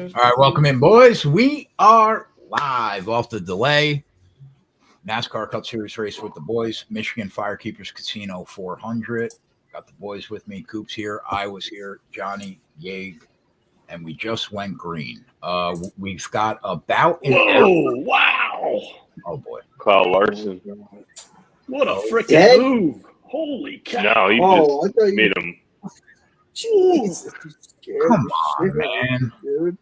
right, welcome in, boys. We are live off the delay. NASCAR Cup Series race with the boys. Michigan FireKeepers Casino 400. Got the boys with me. Coop's here. I was here. Johnny, Yeg, and we just went green. We've got about an hour. Wow. Oh, boy. Kyle Larson. What a freaking move. Holy cow. No, he just made him. Jesus. Come on, man. Dude.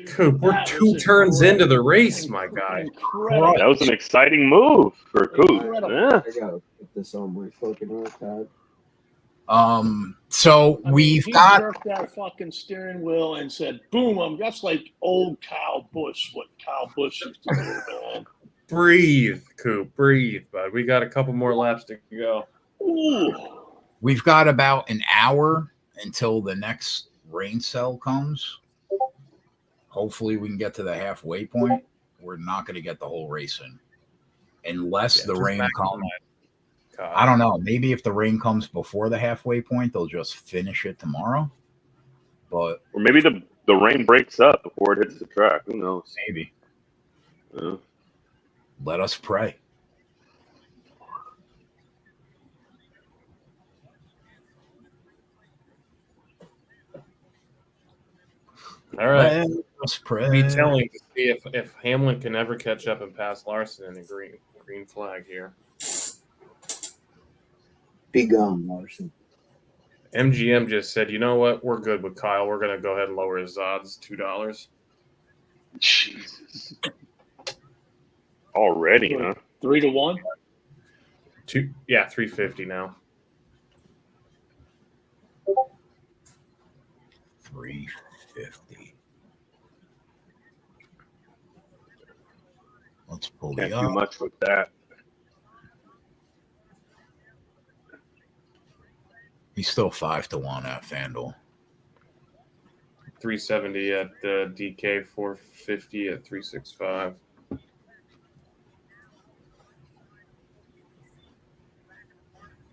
Coop, we're two turns into the race, my guy. Incredible. That was an exciting move for Coop. Yeah. I gotta put this on my fucking iPad. So I mean, we've he got jerked that fucking steering wheel and said, boom. That's like old Kyle Busch, what Kyle Busch used to do, man. Breathe, Coop, breathe, bud. We got a couple more laps to go. Ooh. we've got about an hour until the next rain cell comes. Hopefully we can get to the halfway point. We're not going to get the whole race in unless the rain comes. I don't know. Maybe if the rain comes before the halfway point, they'll just finish it tomorrow. But Or maybe the rain breaks up before it hits the track. Who knows? maybe. Yeah. Let us pray. All right. Let us pray. Be telling to see if Hamlin can ever catch up and pass Larson in the green flag here. Be gone, Larson. MGM just said, you know what? We're good with Kyle. We're going to go ahead and lower his odds $2. Jesus. Already, huh? 3-1. Yeah, $350 now. 350. Let's pull Can't the do up. much with that. He's still 5-1 at FanDuel. 370 at DK, 450 at 365.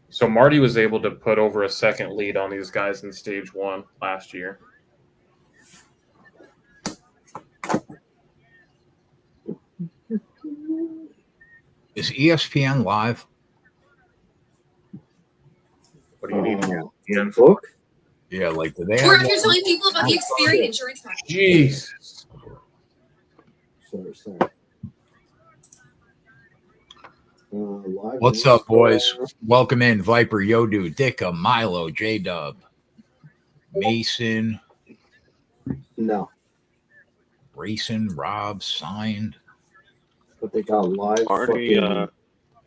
So Marty was able to put over a second lead on these guys in stage one last year. Is ESPN live? What do you need here? ESPN book? Yeah, like do they Or have if you're telling people about the Experian insurance package. Jesus. Sorry. What's up, boys? Welcome in, Viper, Yodu, Dicka, Milo, J-Dub, Mason, No. Racing, Rob, signed. But they got live Marty, fucking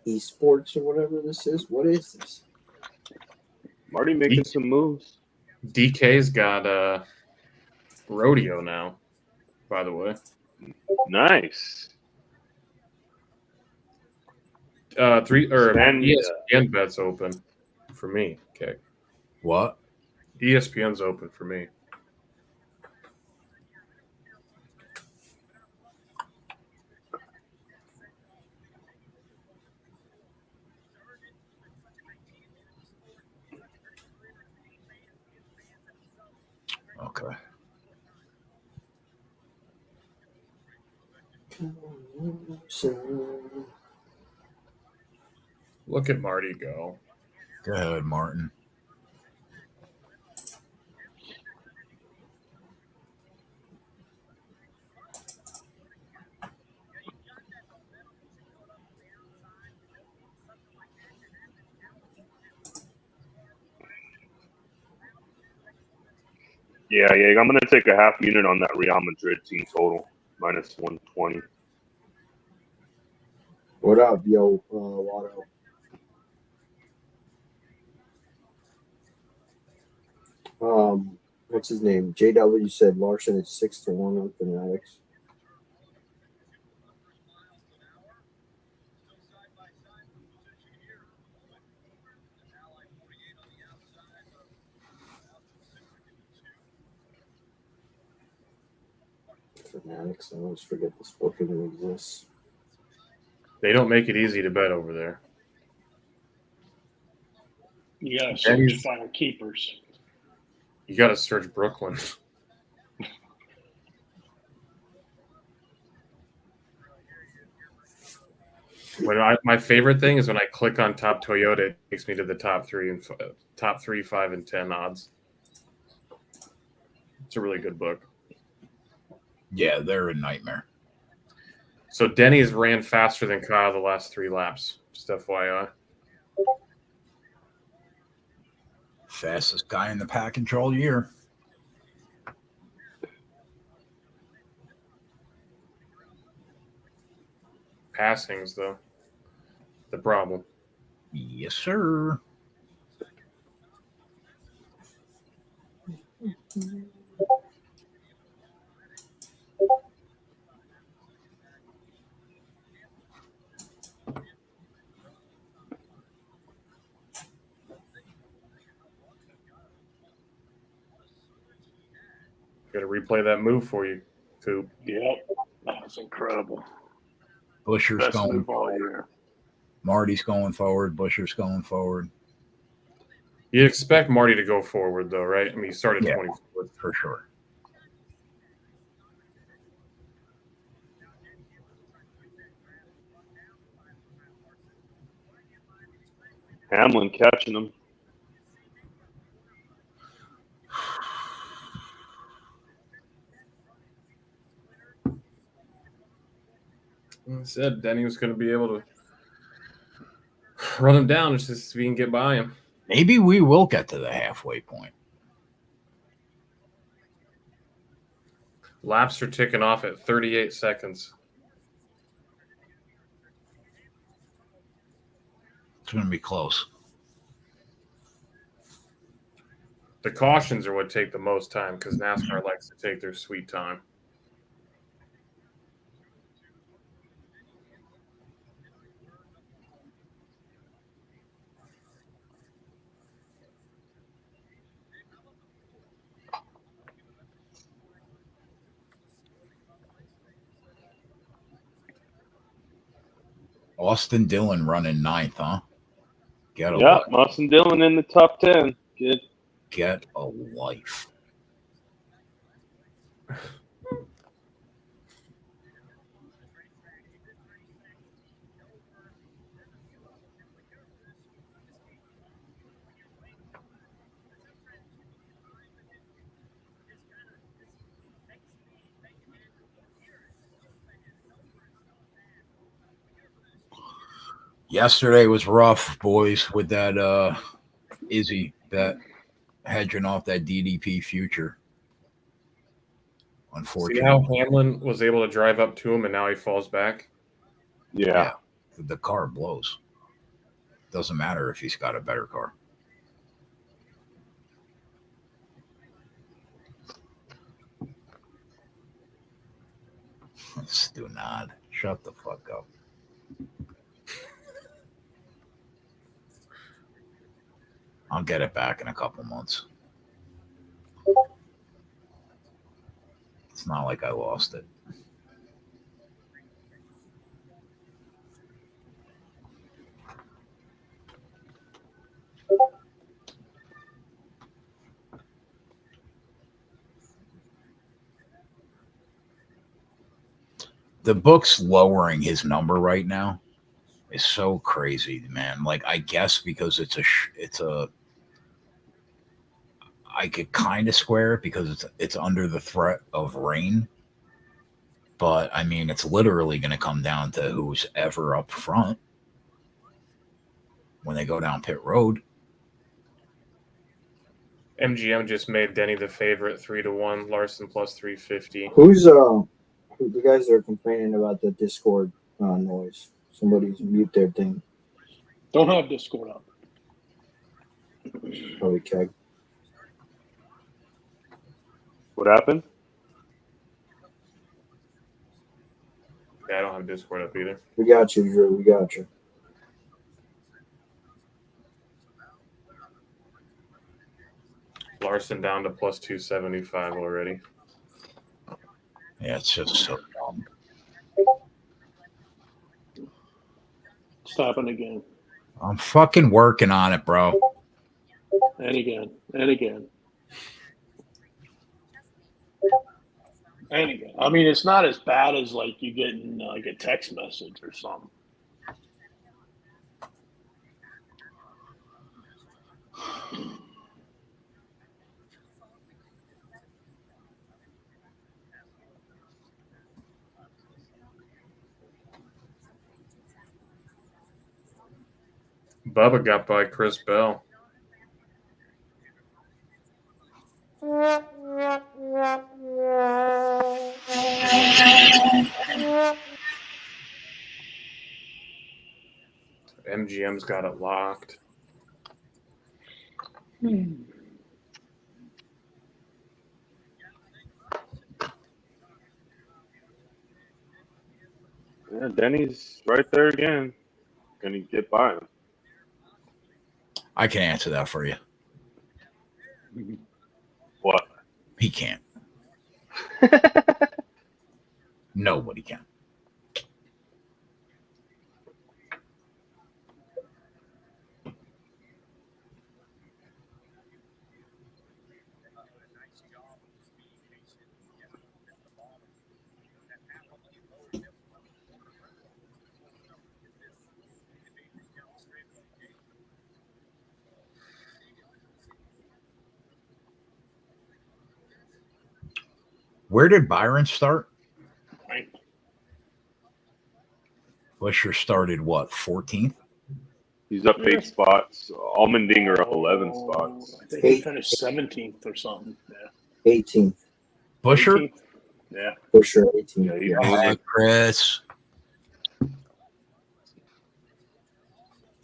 esports or whatever this is. What is this? Marty making some moves. DK's got rodeo now, by the way. Nice. ESPN bet's open for me. Okay. What? ESPN's open for me. Okay. Look at Marty go. Go ahead, Martin. Yeah. I'm going to take a half unit on that Real Madrid team total, minus 120. What up, yo, Watto? What's his name? JW said Larson is 6-1 on Fanatics. Fanatics. I always forget this book even exists. They don't make it easy to bet over there. You got to search FireKeepers. You got to search Brooklyn. My favorite thing is when I click on top Toyota, it takes me to the top 3, 5, and 10 odds. It's a really good book. Yeah, they're a nightmare. So Denny's ran faster than Kyle the last 3 laps. Just FYI. Fastest guy in the package all year. Passings, though, the problem. Yes, sir. Got to replay that move for you, Coop. Yep. That's incredible. Busher's Best going move all forward. year. Marty's going forward. Busher's going forward. You expect Marty to go forward, though, right? I mean, he started 24th. For sure. Hamlin catching him. I said Denny was going to be able to run him down just so we can get by him. Maybe we will get to the halfway point. Laps are ticking off at 38 seconds. It's going to be close. The cautions are what take the most time because NASCAR likes to take their sweet time. Austin Dillon running 9th, huh? Get a Yeah, life. Austin Dillon in the top 10. Good. Get a life. Yesterday was rough, boys, with that Izzy that hedging off that DDP future. See Unfortunately. how Hamlin was able to drive up to him and now he falls back? Yeah. The car blows. Doesn't matter if he's got a better car. Do not. Shut the fuck up. I'll get it back in a couple months. It's not like I lost it. The book's lowering his number right now. Is so crazy, man. Like, I guess because it's a I could kind of square it because it's under the threat of rain. But I mean, it's literally going to come down to who's ever up front when they go down pit road. MGM just made Denny the favorite 3-1, Larson plus 350. Who's the guys that are complaining about the Discord noise? Somebody's mute their thing. Don't have Discord up. Probably Keg. What happened? Yeah, I don't have Discord up either. We got you, Drew. We got you. Larson down to plus 275 already. Yeah, it's just so dumb. It's happened again. I'm fucking working on it, bro. And again. And again. And again. I mean, it's not as bad as like you getting like a text message or something. Bubba got by Chris Bell. MGM's got it locked. Yeah, Denny's right there again. Can he get by him? I can answer that for you. What? He can't. Nobody can. Where did Byron start? Right. Busher started what, 14th? He's up 8 spots. Allmendinger up 11 Oh, spots. I think he finished 17th or something. Yeah. 18th. Busher? 18th. Yeah. Busher 18th. Yeah, he's Yeah. moving. Chris.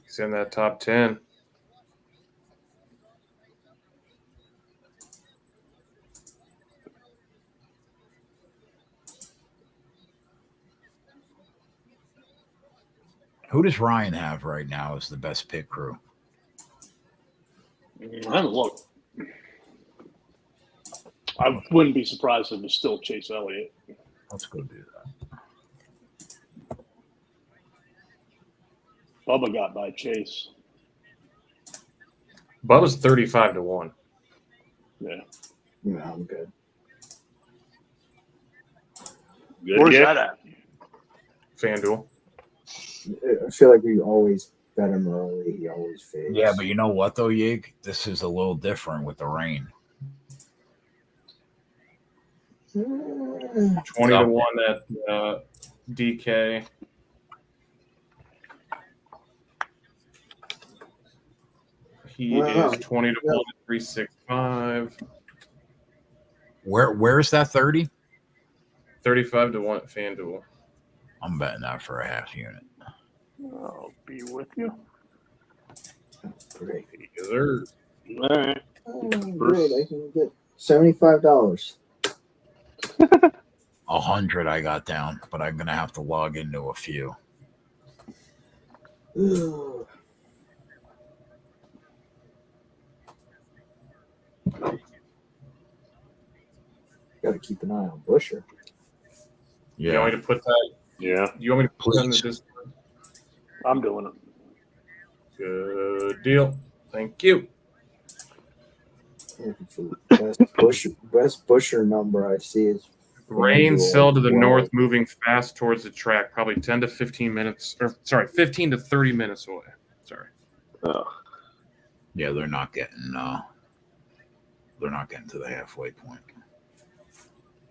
He's in that top 10. Who does Ryan have right now as the best pit crew? I haven't looked. I wouldn't be surprised if it's still Chase Elliott. Let's go do that. Bubba got by Chase. Bubba's 35-1. Yeah. Yeah, I'm good. Good Where's get. that at? FanDuel. I feel like we always bet him early. He always fades. Yeah, but you know what, though, Yig? This is a little different with the rain. 20-1 at DK. He is 20-1 at 365. Where's that 30? 35-1 at FanDuel. I'm betting that for a half unit. I'll be with you. Great. Yes, sir. All right. Oh, great. I can get $75. 100 I got down, but I'm gonna have to log into a few. Ugh. Got to keep an eye on Busher. You want me to put that? Yeah. You want me to put that in the Please. Discord? I'm doing it. Good deal. Thank you. Best Busher number I see is Rain cell to the 12. north, moving fast towards the track, probably 10 to 15 minutes, or sorry, 15 to 30 minutes away. Sorry. Yeah, they're not getting to the halfway point.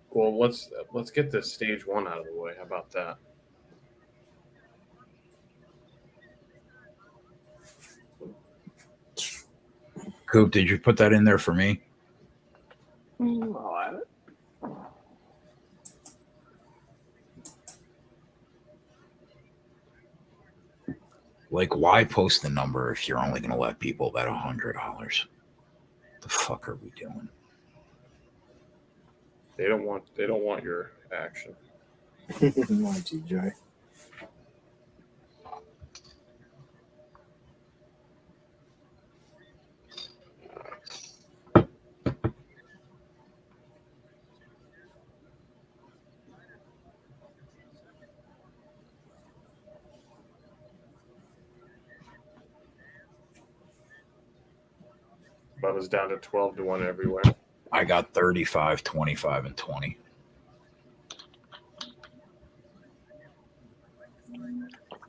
Well, let's get this stage 1 out of the way. How about that? Coop, did you put that in there for me? I'll add it. Like, why post the number if you're only going to let people bet $100? The fuck are we doing? They don't want your action. My TJ. Bubba's down to 12-1 everywhere. I got 35, 25, and 20.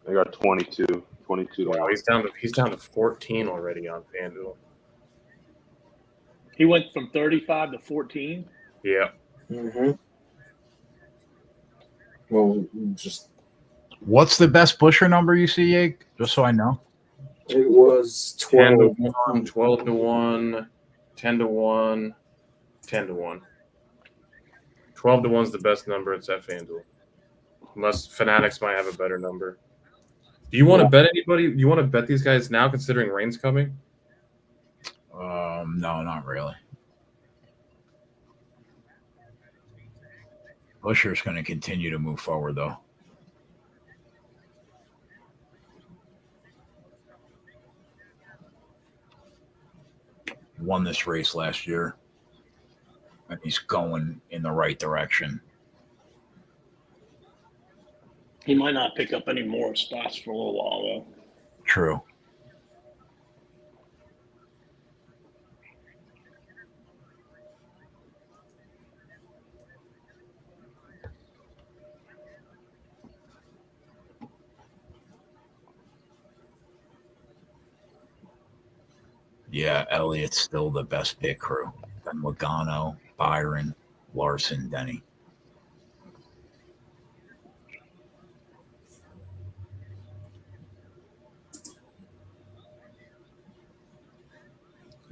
I got 22. 22 to Wow, 1. he's down to 14 already on FanDuel. He went from 35 to 14. Yeah. Mm-hmm. Well, just What's the best Busher number you see, Yig? Just so I know. It was 10 to 12. 1, 12 to 1, 10 to 1, 10 to 1. 12 to 1 is the best number it's at FanDuel. Unless Fanatics might have a better number. Do you want to bet anybody? You want to bet these guys now considering rain's coming? No, not really. Busher's going to continue to move forward, though. Won this race last year, and he's going in the right direction. He might not pick up any more spots for a little while, though. True. Yeah, Elliott's still the best pit crew. Then Logano, Byron, Larson, Denny.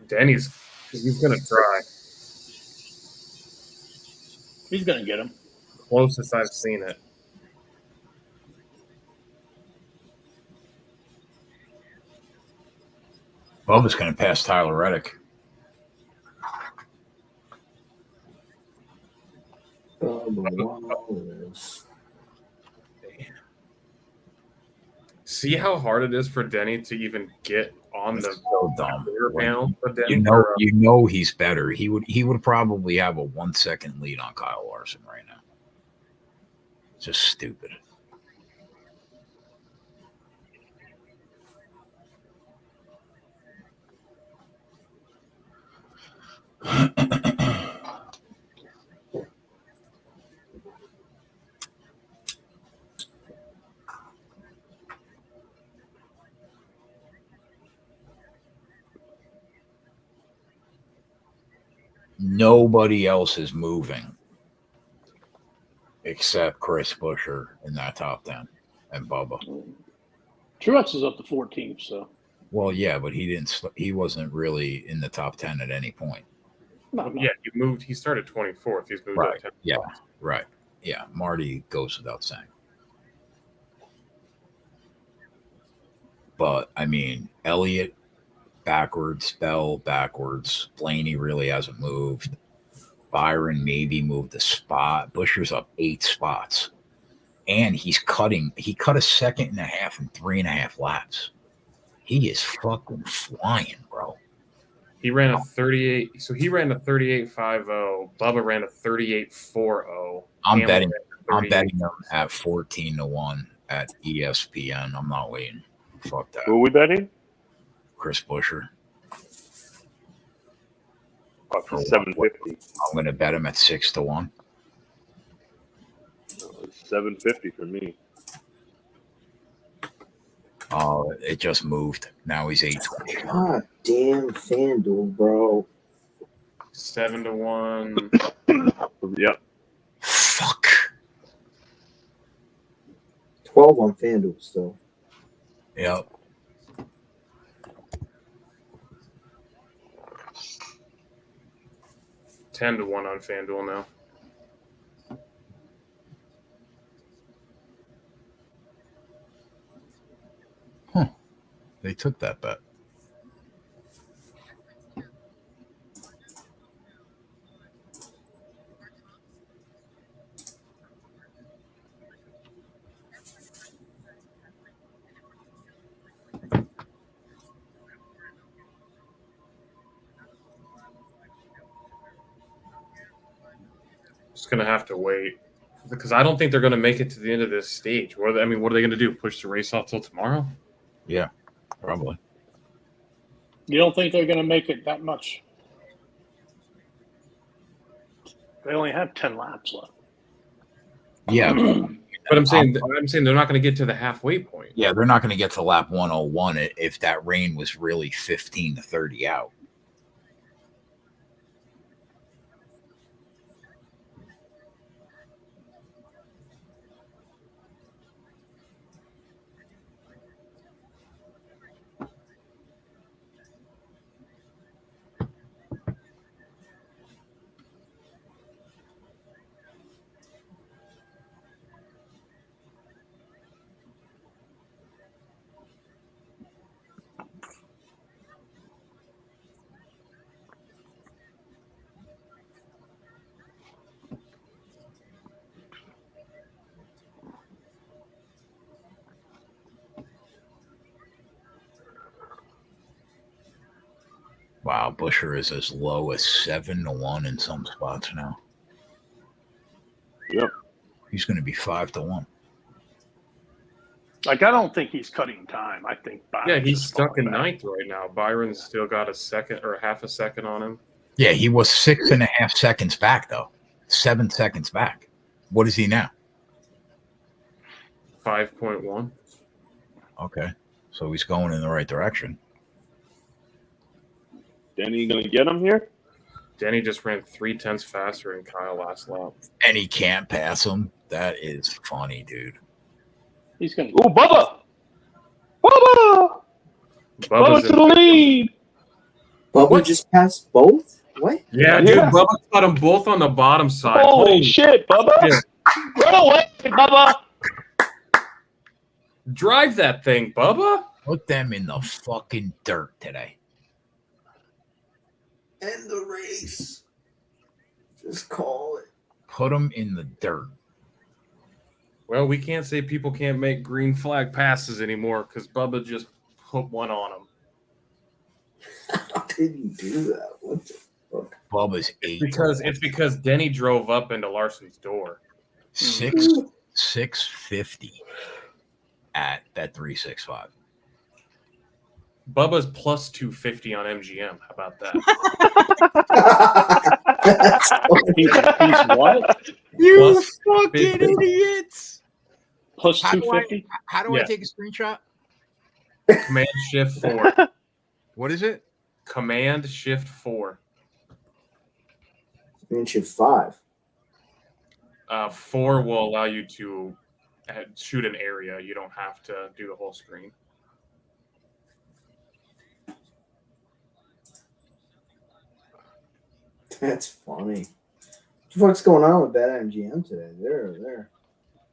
Denny's he's gonna try. He's going to get him. Closest I've seen it. Bubba's going to pass Tyler Reddick. See how hard it is for Denny to even get on the So dumb. panel. You know he's better. He would probably have a 1 second lead on Kyle Larson right now. Just stupid. Nobody else is moving except Chris Buescher in that top 10 and Bubba. Truex is up to 14th, so. Well, yeah, but he wasn't really in the top 10 at any point. No. Yeah, he started 24th. He's moved Right. up 10. Yeah. Right. Yeah. Marty goes without saying. But I mean, Elliott backwards, Bell backwards. Blaney really hasn't moved. Byron maybe moved a spot. Busher's up 8 spots. And he cut a second and a half in 3.5 laps. He is fucking flying, bro. He ran a 38. So he ran a 38.50. Bubba ran a 38.40. I'm betting him at 14 to 1 at ESPN. I'm not waiting. Fuck that. Who are we betting? Chris Buescher. Up to 750. I'm going to bet him at 6 to 1. 750 for me. Oh, it just moved. Now he's 820. God damn FanDuel, bro. 7 to 1. Yep. Fuck. 12 on FanDuel still. Yep. $10 to 1 on FanDuel now. They took that bet. Just gonna have to wait because I don't think they're gonna make it to the end of this stage. What are they going to do? Push the race off till tomorrow? Yeah, probably. You don't think they're going to make it that much? They only have 10 laps left. Yeah, but I'm saying they're not going to get to the halfway point. Yeah, they're not going to get to lap 101 if that rain was really 15 to 30 out. Wow, Busher is as low as 7-1 in some spots now. Yep. He's going to be 5-1. Like, I don't think he's cutting time. I think Yeah, Byron's he's just stuck falling in back. ninth right now. Byron's still got a second or half a second on him. Yeah, he was 6.5 seconds back, though. 7 seconds back. What is he now? 5.1. Okay. So he's going in the right direction. Denny gonna get him here? Denny just ran 0.3 faster than Kyle last lap. And he can't pass him. That is funny, dude. He's going Ooh, Bubba! Bubba! Bubba Bubba's to the lead! Bubba just passed both? What? Yeah, dude, Yeah. Bubba got them both on the bottom side. Holy shit, Bubba! shit. Run away, Bubba! Drive that thing, Bubba. Put them in the fucking dirt today. End the race. Just call it. Put them in the dirt. Well, we can't say people can't make green flag passes anymore because Bubba just put one on him. How did you do that? What the fuck? Bubba's 8. It's because Denny drove up into Larson's door. 650 at that 365. Bubba's plus 250 on MGM. How about that? That's funny. He's what? You Plus fucking 50. idiots! Plus How do 250? How do I Yeah. take a screenshot? Command Shift 4. What is it? Command Shift 4. Championship 5. 4 will allow you to shoot an area. You don't have to do the whole screen. That's funny. What the fuck's going on with BetMGM today? There.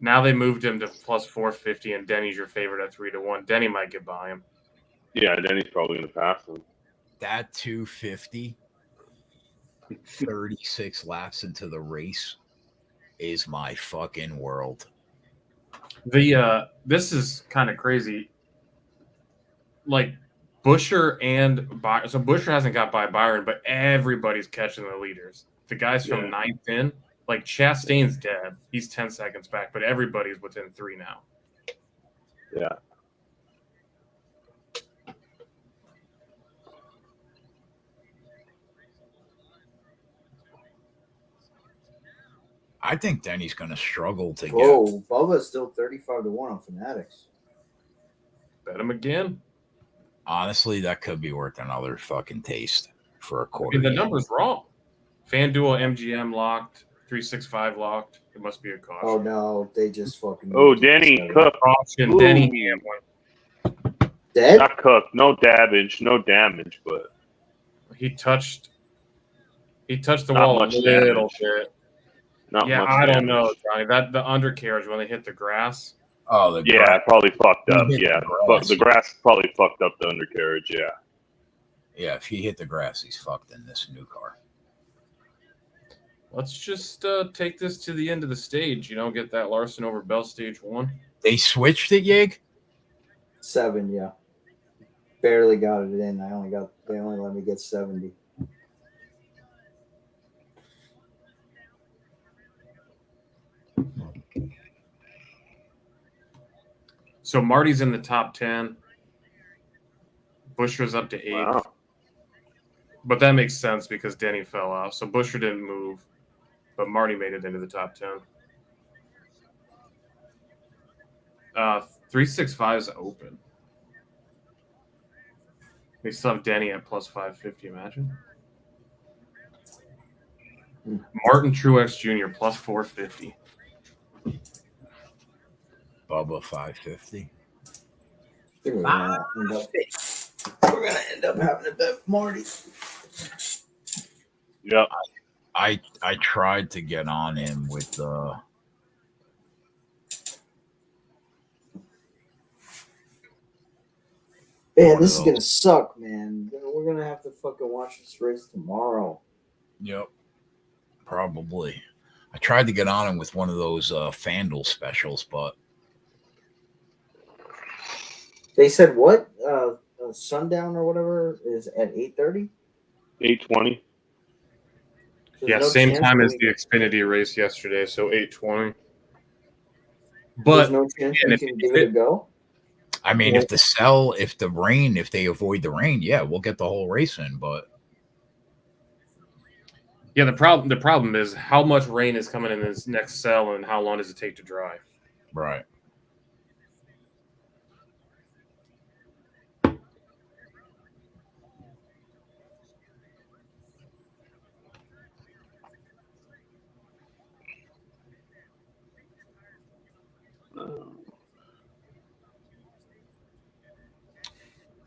Now they moved him to plus 450, and Denny's your favorite at 3-1. Denny might get by him. Yeah, Denny's probably gonna pass him. That 250, 36 laps into the race is my fucking world. This is kind of crazy. Like Busher and Byron. So Busher hasn't got by Byron, but everybody's catching the leaders. The guys from ninth in, like Chastain's dead. He's 10 seconds back, but everybody's within 3 now. Yeah. I think Denny's going to struggle to Whoa, Bubba's still 35-1 on Fanatics. Bet him again. Honestly, that could be worth another fucking taste for a I quarter. mean, the game. number's wrong. FanDuel MGM locked, 365 locked. It must be a caution. Oh no, they just fucking. Oh, Denny Cook. Caution, Ooh. Denny Hamlin. Dead? Not Cook. No damage, but He touched the Not wall a much little damage. bit. not Yeah, much I don't damage. know, Johnny. That the undercarriage when they hit the grass. Oh, the Yeah, it probably fucked up. He hit Yeah, the but grass. the grass probably fucked up the undercarriage. Yeah. Yeah, if he hit the grass, he's fucked in this new car. Let's just take this to the end of the stage. Get that Larson over Bell stage 1. They switched it, Yig? 7, yeah. Barely got it in. They only let me get 70. So Marty's in the top 10. Busher's up to 8. Wow. But that makes sense because Denny fell off. So Busher didn't move, but Marty made it into the top 10. 365 is open. We still have Denny at plus 550, imagine. Martin Truex Jr. plus 450. Bubba 550. I think we're gonna end up having to bet Marty. Yep. I tried to get on him with Man, this is gonna suck, man. We're gonna have to fucking watch this race tomorrow. Yep. Probably. I tried to get on him with one of those FanDuel specials, but They said what? Sundown or whatever is at 8:30. 820. There's Yeah, no same chance time when as we the get- Xfinity race yesterday, so 8:20. There's But no chance and we if can it give it a fit- go. I mean, Yeah. if they avoid the rain, yeah, we'll get the whole race in. But yeah, the problem is how much rain is coming in this next cell, and how long does it take to dry? right.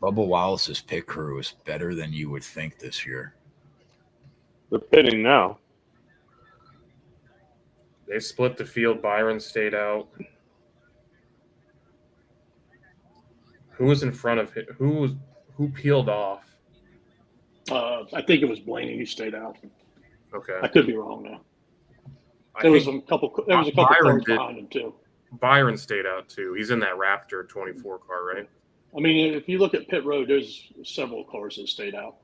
Bubba Wallace's pit crew is better than you would think this year. They're pitting now. They split the field. Byron stayed out. Who was in front of him? Who peeled off? I think it was Blaney who stayed out. Okay, I could be wrong now. I There was think a couple Byron cars did. behind him too. Byron stayed out too. He's in that Raptor 24 car, right? I mean, if you look at pit road, there's several cars that stayed out.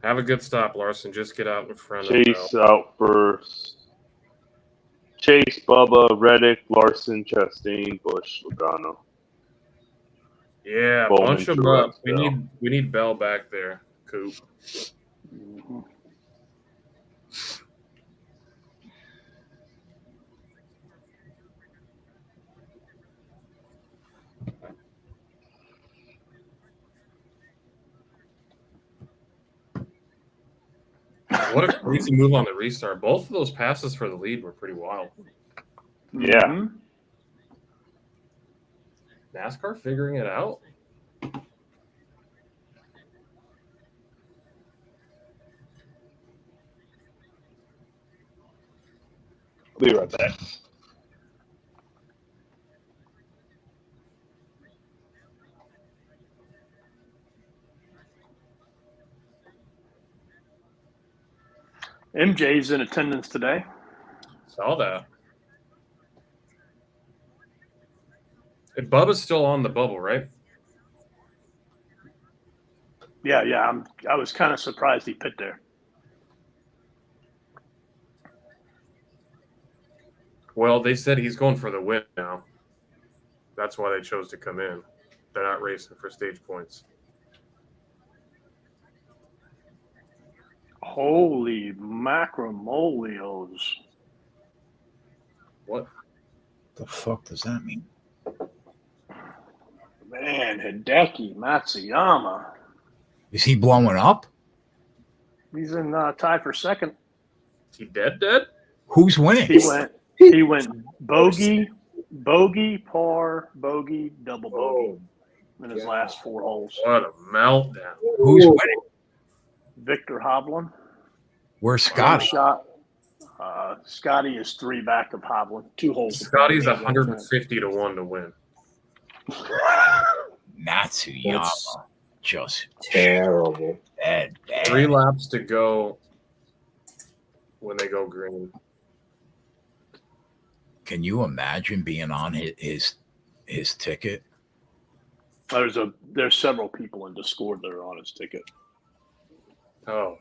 Have a good stop, Larson. Just get out in front of Bell. Chase out first. Chase, Bubba, Reddick, Larson, Chastain, Busch, Logano. Yeah, Bowman, bunch them Truex, up. We Bell. need Bell back there, Coop. Mm-hmm. What a crazy move on the restart. Both of those passes for the lead were pretty wild. Yeah. Mm-hmm. NASCAR figuring it out. I'll be right back. MJ's in attendance today. Saw that. And Bubba's still on the bubble, right? Yeah. I was kind of surprised he pit there. Well, they said he's going for the win now. That's why they chose to come in. They're not racing for stage points. Holy macromolios. What? The fuck does that mean? Man, Hideki Matsuyama. Is he blowing up? He's in tie for second. Is he dead? Who's winning? He went bogey, par, bogey, double bogey in his last 4 holes. What a meltdown. Who's winning? Victor Hovland. Where's Scotty? Shot. Scotty is 3 back of Hovland. 2 holes. Scotty's 150 to 1 to win. Matsuyama. That's Just Terrible. bad. 3 laps to go when they go green. Can you imagine being on his ticket? There's several people in Discord that are on his ticket. Oh,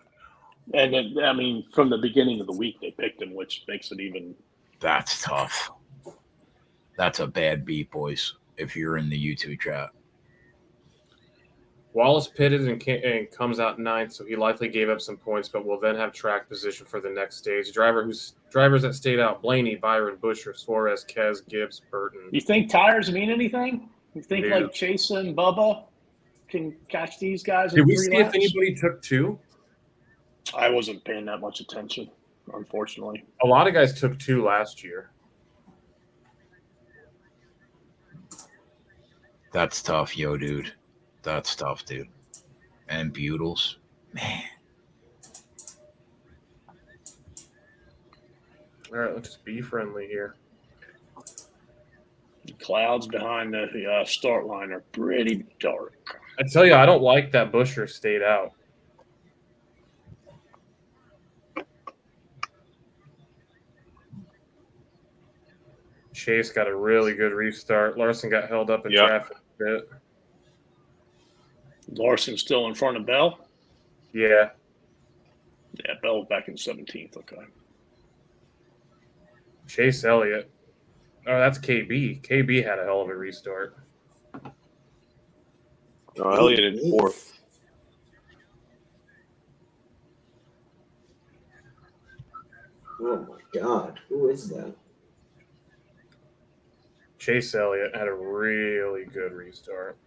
And then, I mean, from the beginning of the week, they picked him, which makes it even. That's tough. That's a bad beat, boys. If you're in the YouTube chat, Wallace pitted and comes out 9th, so he likely gave up some points, but will then have track position for the next stage. Drivers that stayed out: Blaney, Byron, Busher, Suarez, Kez, Gibbs, Burton. You think tires mean anything? You think Dude. like Chase and Bubba can catch these guys? Did in we 3 see laps? if anybody took 2? I wasn't paying that much attention, unfortunately. A lot of guys took 2 last year. that's tough, yo, dude. That's tough, dude. And Butles, man. All right, let's just be friendly here. The clouds behind the start line are pretty dark. I tell you, I don't like that Busher stayed out. Chase got a really good restart. Larson got held up in Yep. traffic a bit. Larson still in front of Bell. Yeah. Yeah, Bell's back in 17th. Okay. Chase Elliott. Oh, that's KB. KB had a hell of a restart. Elliott in 4th. Oh my God, who is that? Chase Elliott had a really good restart.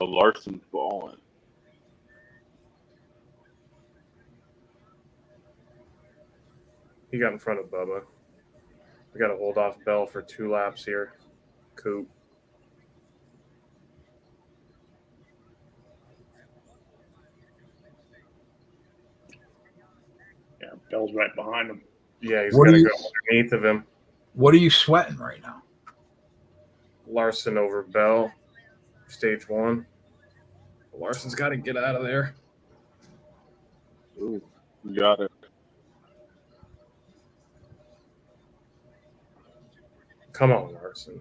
Larson balling. He got in front of Bubba. We got to hold off Bell for 2 laps here. Coop. Yeah, Bell's right behind him. Yeah, he's What got do to you- go underneath of him. What are you sweating right now? Larson over Bell. Stage 1. Larson's got to get out of there. Ooh, got it. Come on, Larson.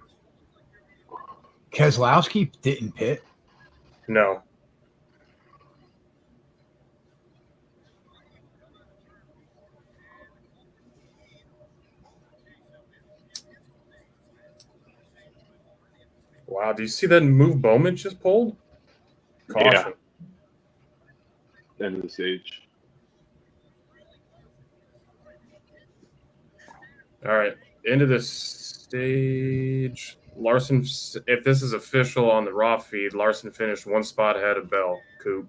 Keselowski didn't pit. No. Wow, do you see that move Bowman just pulled? Caution. End of the stage. All right, into this stage. Larson, if this is official on the raw feed, Larson finished 1 spot ahead of Bell. Coop.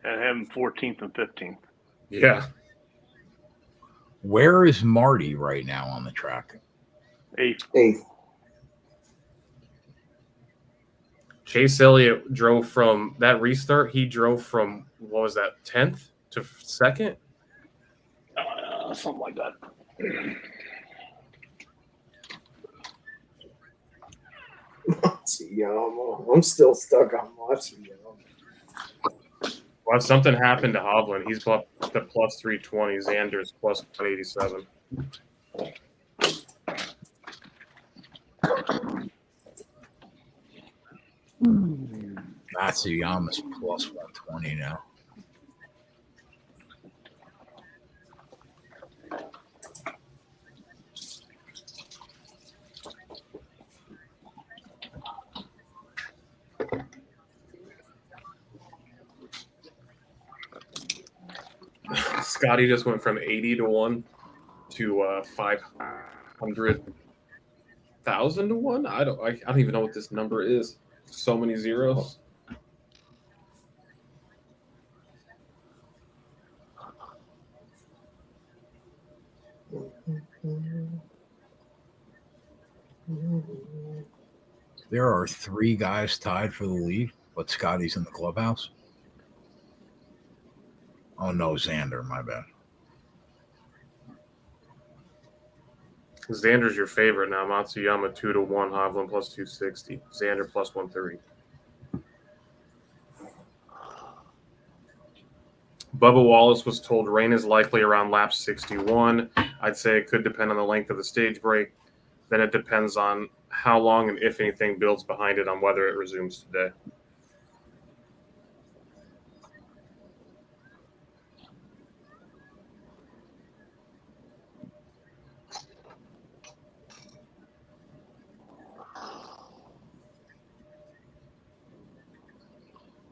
And him 14th and 15th. Yeah. Where is Marty right now on the track? 8th. Chase Elliott drove from that restart. He drove from, what was that, 10th to 2nd? Something like that. Matsuyama. I'm still stuck on Matsuyama. Well, something happened to Hovland. He's the plus 320. Xander's plus 187. Matsuyama's plus 120 now. Scotty just went from 80 to 1 to 500,000 to 1. I don't even know what this number is. So many zeros. There are 3 guys tied for the lead, but Scotty's in the clubhouse. Oh no, Xander, my bad. Xander's your favorite now. Matsuyama 2 to 1. Hovland plus 260. Xander plus 130. Bubba Wallace was told rain is likely around lap 61. I'd say it could depend on the length of the stage break. Then it depends on how long and if anything builds behind it on whether it resumes today.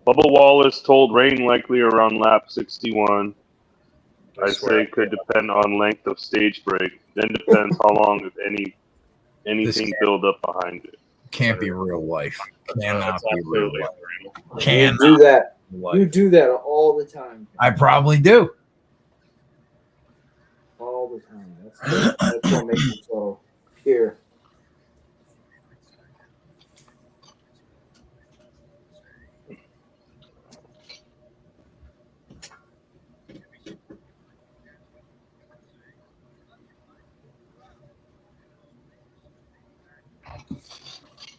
Bubba Wallace told rain likely around lap 61. I'd swear. say it could depend on length of stage break. Then depends how long, if anything build up behind it. Can't be real life. Cannot That's be real absolutely life. You Cannot do that. be You life. do that all the time. I probably do. All the time. That's what makes it so here.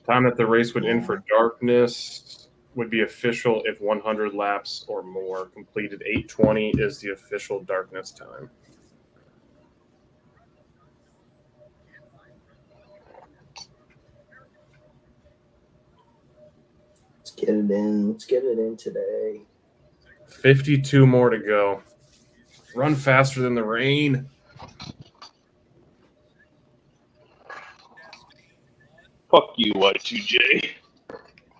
Time that the race would end for darkness. would be official if 100 laps or more completed. 8:20 is the official darkness time. Let's get it in. Let's get it in today. 52 more to go. Run faster than the rain. Fuck you, Y2J.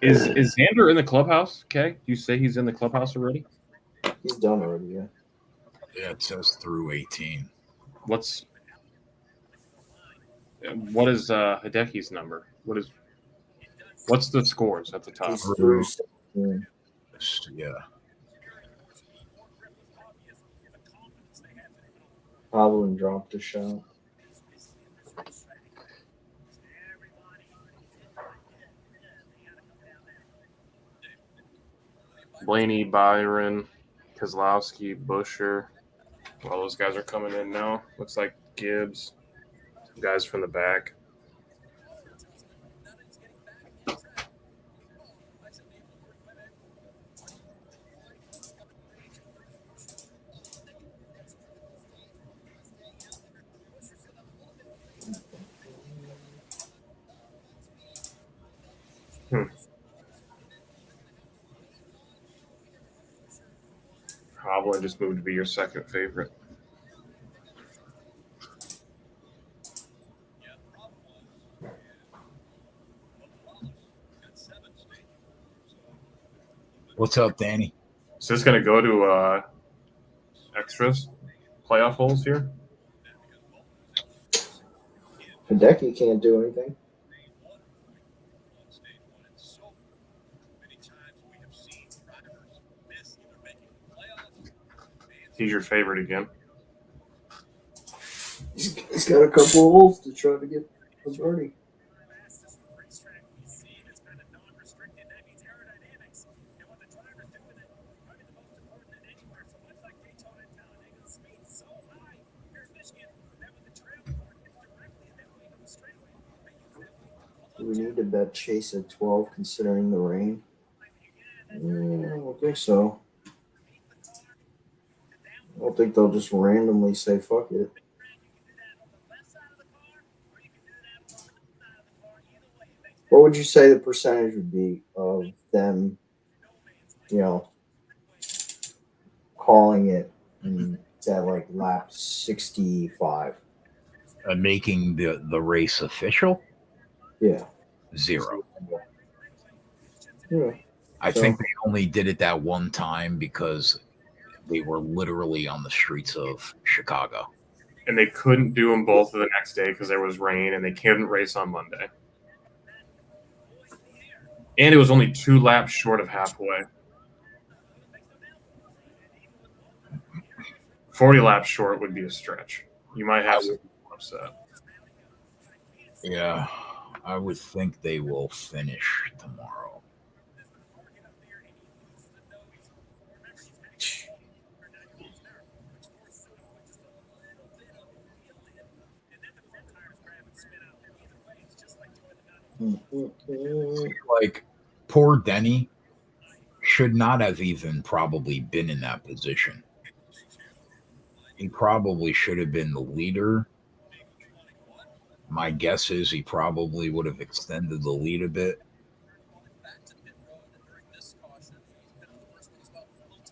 Is Xander in the clubhouse? Okay. You say he's in the clubhouse already? He's done already, yeah. Yeah, it says through 18. What is Hideki's number? What's the scores at the top? He's through 17. Yeah. Hovland dropped a shot. Blaney, Byron, Kozlowski, Busher. All those guys are coming in now. Looks like Gibbs. Some guys from the back. Hovland just moved to be your second favorite. What's up, Danny? Is this going to go to extras, playoff holes here? Hideki can't do anything. He's your favorite again. He's got a couple of holes to try to get us ready. Do we need to bet Chase at 12 considering the rain? I don't think so. I don't think they'll just randomly say fuck it. What would you say the percentage would be of them, calling it and it's at like lap 65? Making the race official? Yeah. 0. Yeah. I think they only did it that one time because they were literally on the streets of Chicago. And they couldn't do them both the next day because there was rain, and they couldn't race on Monday. And it was only 2 laps short of halfway. 40 laps short would be a stretch. You might have some upset. Yeah, I would think they will finish tomorrow. Like, poor Denny should not have even probably been in that position. He probably should have been the leader. My guess is he probably would have extended the lead a bit.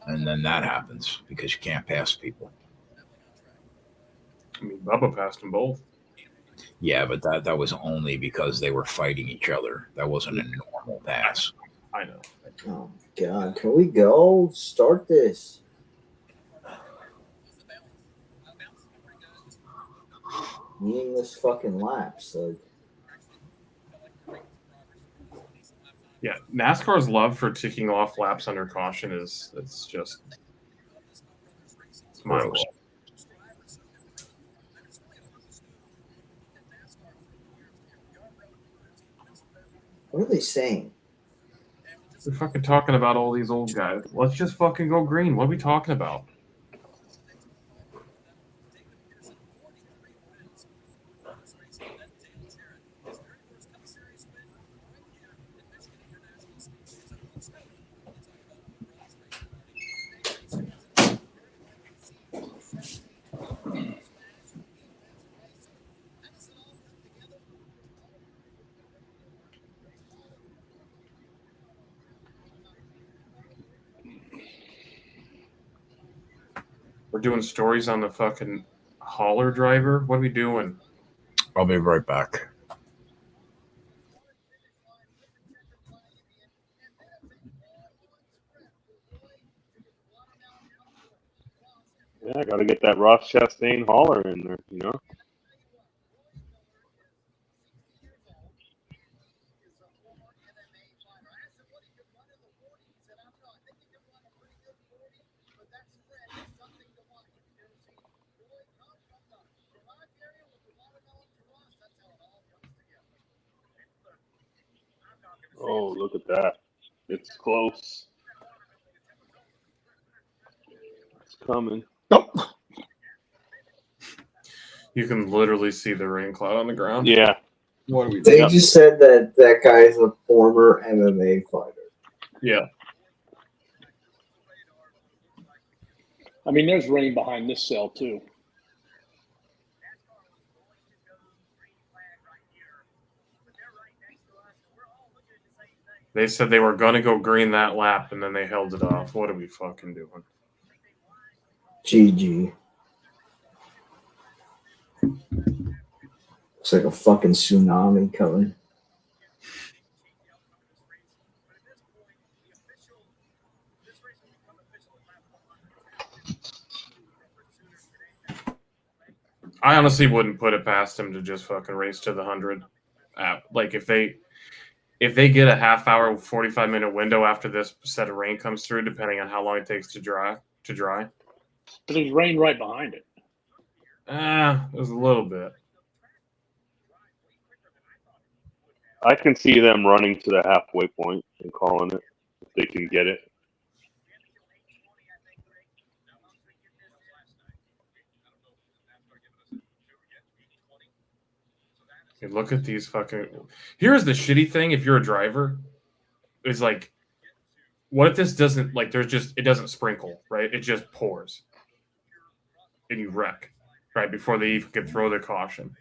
And then that happens because you can't pass people. I mean, Bubba passed them both. Yeah, but that was only because they were fighting each other. That wasn't a normal pass. I know. Oh my god, can we go? Start this. Meaningless fucking laps. Yeah, NASCAR's love for ticking off laps under caution it's just mind-blowing. What are they saying? We're fucking talking about all these old guys. Let's just fucking go green. What are we talking about? We're doing stories on the fucking hauler driver. What are we doing? I'll be right back. Yeah, I got to get that Ross Chastain hauler in there, you know? Oh, look at that. It's close. It's coming. Oh, You can literally see the rain cloud on the ground. Yeah. What are we They doing? just said that that guy's a former MMA fighter. Yeah. I mean, there's rain behind this cell too. They said they were going to go green that lap, and then they held it off. What are we fucking doing? GG. It's like a fucking tsunami coming. I honestly wouldn't put it past him to just fucking race to the 100. Like if they get a half hour, 45-minute window after this set of rain comes through, depending on how long it takes to dry. But there's rain right behind it. There's a little bit. I can see them running to the halfway point and calling it if they can get it. Hey, look at these fucking. Here's the shitty thing: if you're a driver, is like, what if this doesn't like? It doesn't sprinkle, right? It just pours, and you wreck, right before they even can throw their caution.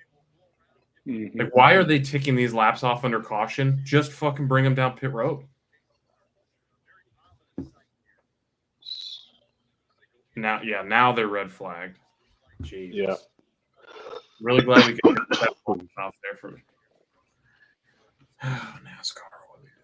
Mm-hmm. Like, why are they ticking these laps off under caution? Just fucking bring them down pit road. Now they're red flagged. Jesus. Yeah. Really glad we could get that point off there for NASCAR. What are we doing?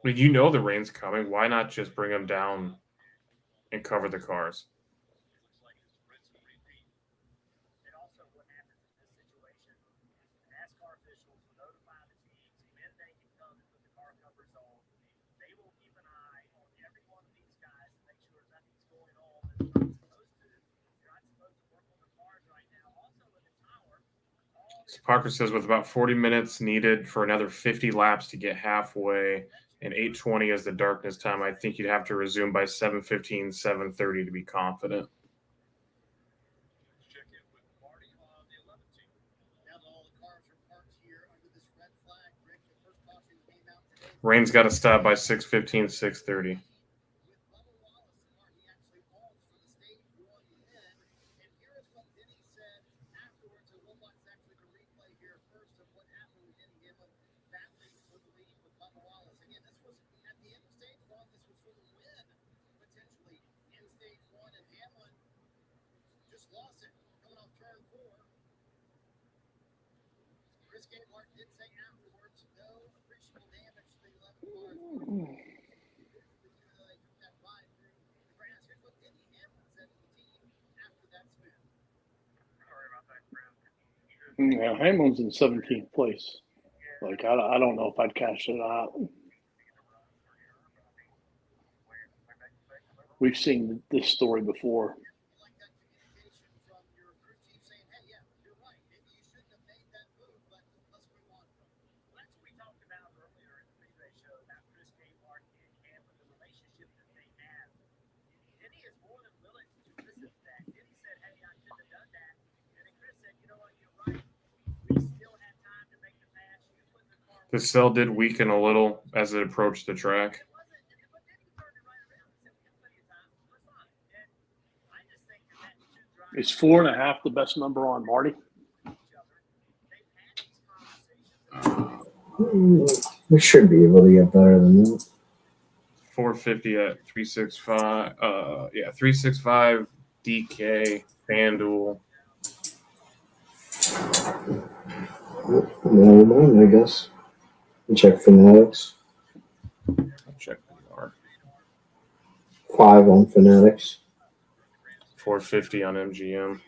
I mean, you know the rain's coming. Why not just bring them down and cover the cars? So Parker says with about 40 minutes needed for another 50 laps to get halfway and 8:20 is the darkness time, I think you'd have to resume by 7:15, 7:30 to be confident. Rain's got to stop by 6:15, 6:30. Yeah, Hamlin's in 17th place. Like, I don't know if I'd cash it out. We've seen this story before. The cell did weaken a little as it approached the track. Is 4.5 the best number on Marty? We should be able to get better than that. 450 at 365. 365 DK FanDuel. Never mind, I guess. Check Fanatics. I'll check VR. 5 on Fanatics. 450 on MGM.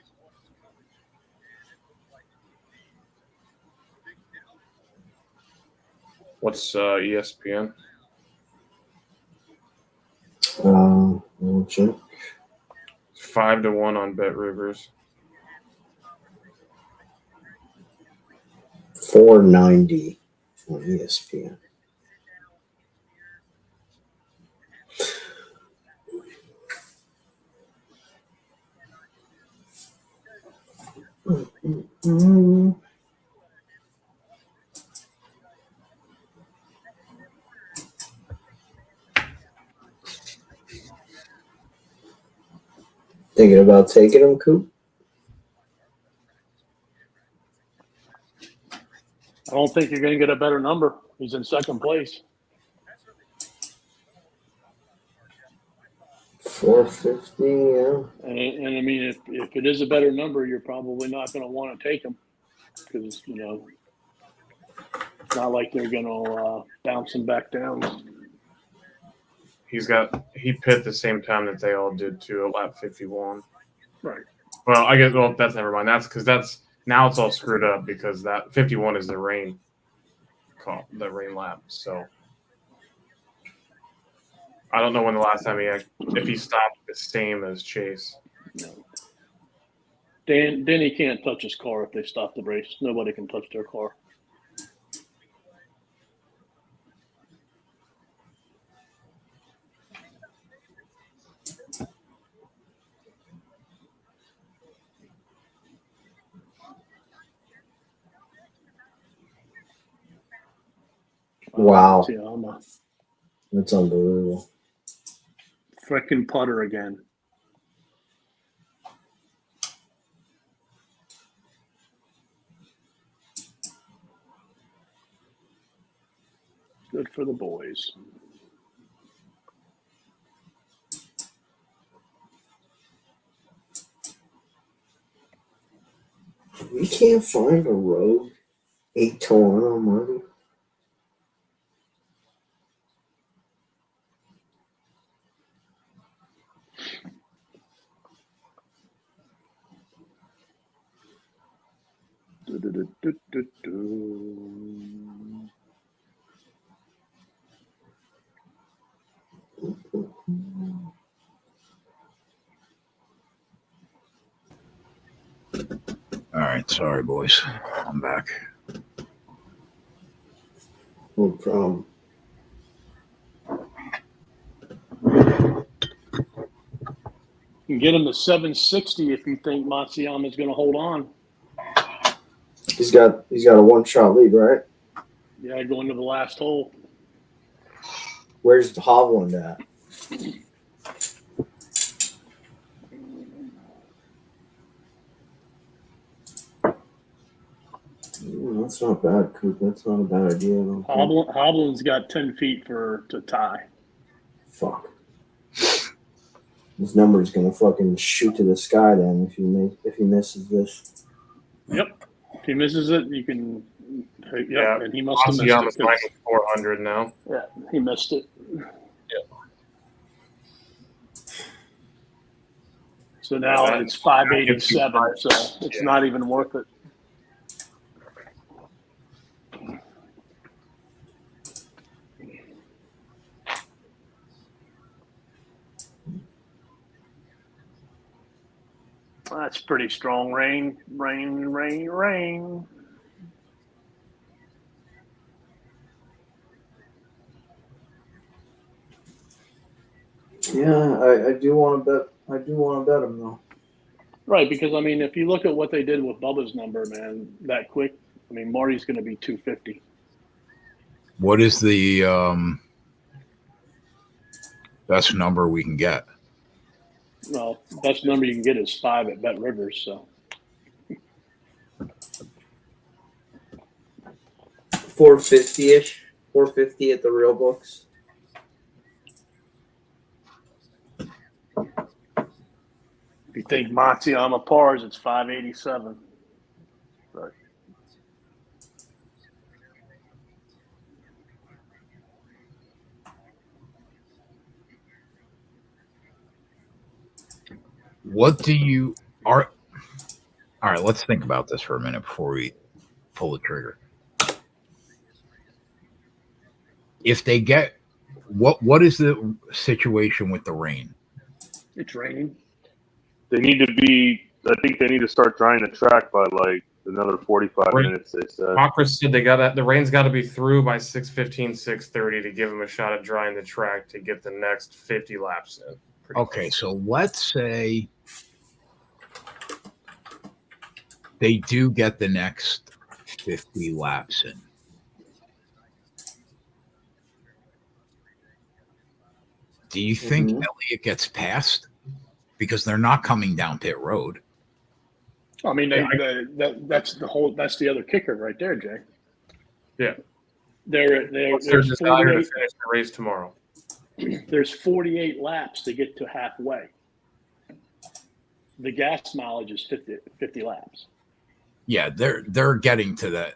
What's ESPN? I'll check. 5-1 on Bet Rivers. 490 on ESPN. Thinking about taking him, Coop? I don't think you're going to get a better number. He's in second place. 450, yeah. And I mean, if it is a better number, you're probably not going to want to take him because, it's not like they're going to bounce him back down. He pit the same time that they all did too at lap 51. Right. Well, that's never mind. That's now it's all screwed up because that 51 is the rain call, the rain lap. So I don't know when the last time if he stopped the same as Chase. No. Danny can't touch his car if they stop the race. Nobody can touch their car. Wow. Tiama. That's unbelievable. Frickin' putter again. Good for the boys. We can't find a road 8-1 on Marty. All right, sorry, boys. I'm back. No problem. You can get him to 760 if you think Matsuyama's going to hold on. He's got a 1-shot lead, right? Yeah, going to the last hole. Where's the Hovland at? That's not bad, Coop. That's not a bad idea. Hovland's got 10 feet to tie. Fuck. His number's gonna fucking shoot to the sky then if he misses this. Yep. If he misses it, you can. Yeah, and he must have missed Matsuyama's it. minus 400 now. Yeah, he missed it. Yep. So now it's 587. So it's not even worth it. That's pretty strong. Rain. Yeah, I do want to bet. I do want to bet him though. Right, because I mean, if you look at what they did with Bubba's number, man, that quick. I mean, Marty's going to be 250. What is the best number we can get? Well, best number you can get is 5 at Bet Rivers. So 450-ish. 450 at the real books. if you think Matsuyama pars, it's 587. But What do you are? All right, let's think about this for a minute before we pull the trigger. If they get what is the situation with the rain? it's raining. They need to be. I think they need to start drying the track by like another 45 Right. minutes. They said. Chris said the rain's got to be through by 6:15, 6:30 to give them a shot at drying the track to get the next 50 laps in. Okay, so let's say they do get the next 50 laps in. Do you think Elliott gets past? Because they're not coming down pit road. I mean, that's the other kicker right there, Jay. Yeah. There's Their desire to finish the race tomorrow. There's 48 laps to get to halfway. The gas mileage is 50 laps. Yeah, they're getting to that.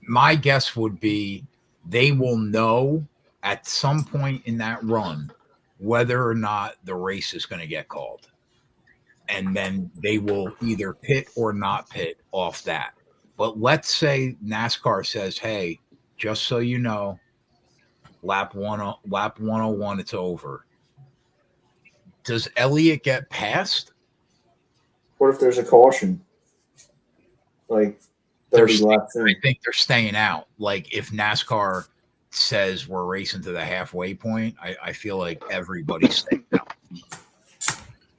My guess would be they will know at some point in that run whether or not the race is going to get called. And then they will either pit or not pit off that. But let's say NASCAR says, hey, just so you know, lap 101, it's over. Does Elliott get past? What if there's a caution? Like 30 laps in. I think they're staying out. Like if NASCAR says we're racing to the halfway point, I feel like everybody's staying out.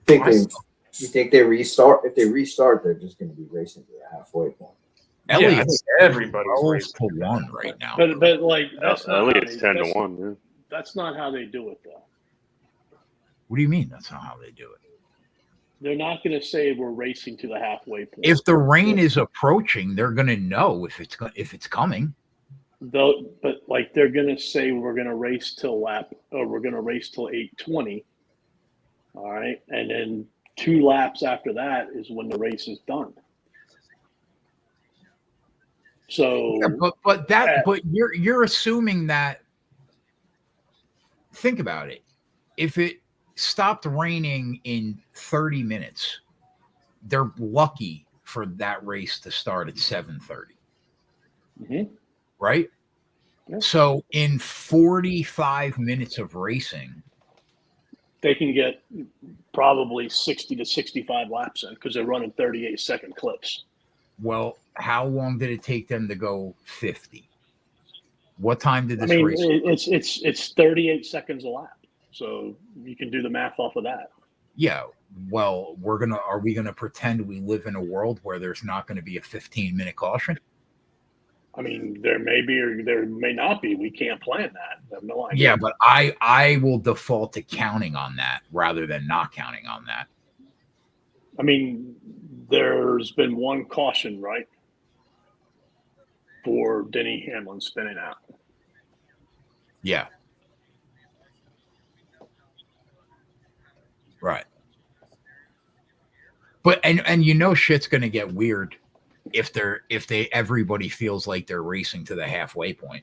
You think they restart? If they restart, they're just going to be racing to the halfway point. Elliott's everybody's racing to 1 right now. But like that's not Elliott's 10-1. Yeah. That's not how they do it, though. What do you mean? That's not how they do it. They're not going to say we're racing to the halfway point. If the rain is approaching, they're going to know if it's coming. Though, but like they're going to say we're going to race till we're going to race till 8:20. All right, and then 2 laps after that is when the race is done. So, yeah, but you're assuming that. Think about it. If it stopped raining in 30 minutes, they're lucky for that race to start at 7:30. Right? Yeah. So in 45 minutes of racing, they can get probably 60 to 65 laps in because they're running 38-second clips. Well, how long did it take them to go 50? What time did this race? It's 38 seconds a lap. So you can do the math off of that. Yeah. Well, are we gonna pretend we live in a world where there's not going to be a 15-minute caution? I mean, there may be or there may not be. We can't plan that. I have no idea. Yeah, but I will default to counting on that rather than not counting on that. I mean, there's been one caution, right, for Denny Hamlin spinning out. Yeah. Right. But and shit's gonna get weird if everybody feels like they're racing to the halfway point.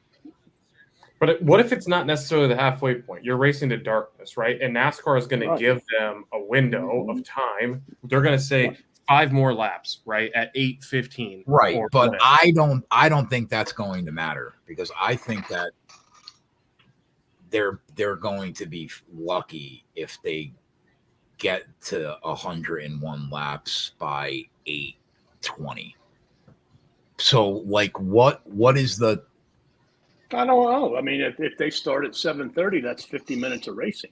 But what if it's not necessarily the halfway point? You're racing to darkness, right? And NASCAR is going to give them a window of time. They're going to say 5 more laps, right, at 8:15. Right, but I don't think that's going to matter because I think that they're going to be lucky if they get to 101 laps by 8:20. So, like, what is the? I don't know. I mean, if they start at 7:30, that's 50 minutes of racing.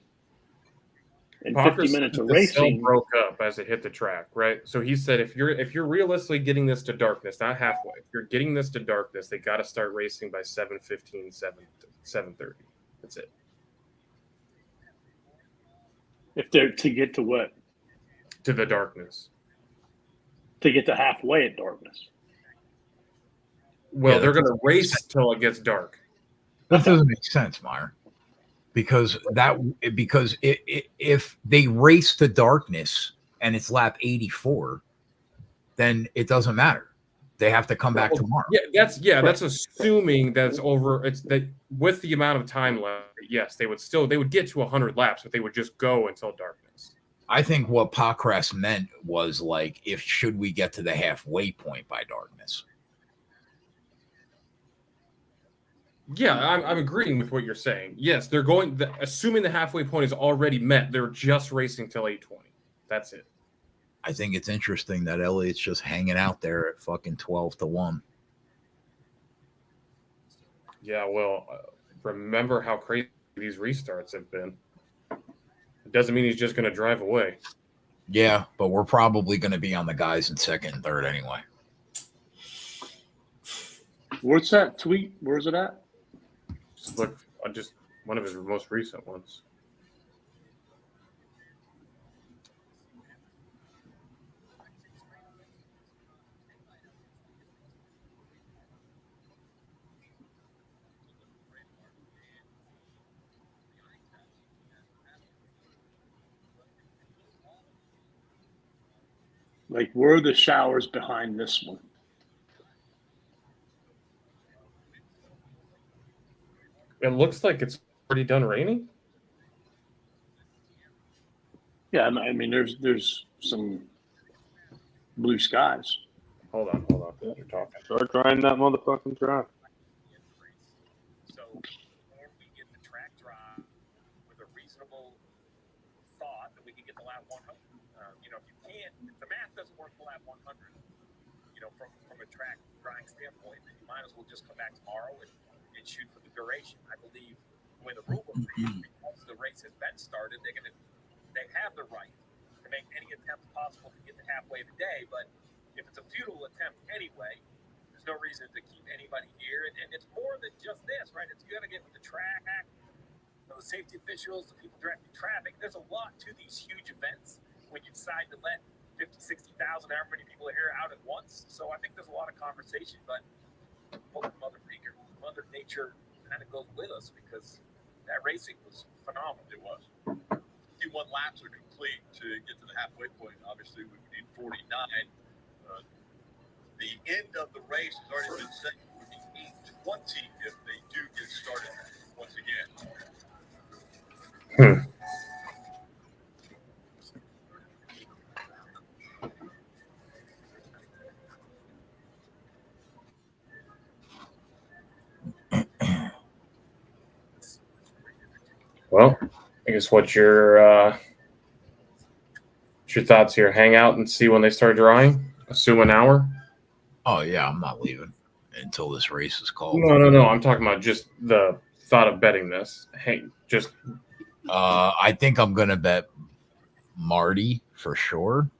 And Parker 50 said minutes of the cell racing. broke up as it hit the track, right? So he said if you're realistically getting this to darkness, not halfway, if you're getting this to darkness, they got to start racing by 7:15, 7:30. That's it. If they're to get to what? To the darkness. To get to halfway at darkness. Well, Yeah, they're that going to race till it gets dark. That doesn't make sense, Meyer. Because if they race to darkness and it's lap 84, then it doesn't matter. They have to come back tomorrow. Yeah, that's assuming that's over. It's that with the amount of time left. Yes, they would get to 100 laps, but they would just go until darkness. I think what Pacres meant was like, should we get to the halfway point by darkness? Yeah, I'm agreeing with what you're saying. Yes, they're going. Assuming the halfway point is already met, they're just racing till 8:20. That's it. I think it's interesting that Elliott's just hanging out there at fucking 12-1. Yeah, well, remember how crazy these restarts have been. It doesn't mean he's just going to drive away. Yeah, but we're probably going to be on the guys in second and third anyway. Where's that tweet? Where's it at? Just look, just one of his most recent ones. Like, where are the showers behind this one? It looks like it's already done raining. Yeah, I mean, there's some blue skies. Hold on. You're talking. Start drying that motherfucking track. So, can we get the track dry with a reasonable thought that we can get the lap 100? If you can't, if the math doesn't work for lap 100, from a track drying standpoint, then you might as well just come back tomorrow and shoot for the duration. I believe the way the rule book reads, because the race has been started, they have the right to make any attempt possible to get to halfway of the day. But if it's a futile attempt anyway, there's no reason to keep anybody here. And it's more than just this, right? It's you got to get with the track, the safety officials, the people directing traffic. There's a lot to these huge events when you decide to let 50, 60,000, however many people are here out at once. So I think there's a lot of conversation, but Mother Nature kind of goes with us because that racing was phenomenal. It was. 51 laps are complete to get to the halfway point. Obviously, we need 49. The end of the race has already been set for the 8:20 if they do get started once again. Well, I guess what's your thoughts here? Hang out and see when they start drying. Assume an hour. Oh yeah, I'm not leaving until this race is called. No. I'm talking about just the thought of betting this. Hey, just. I think I'm gonna bet Marty for sure.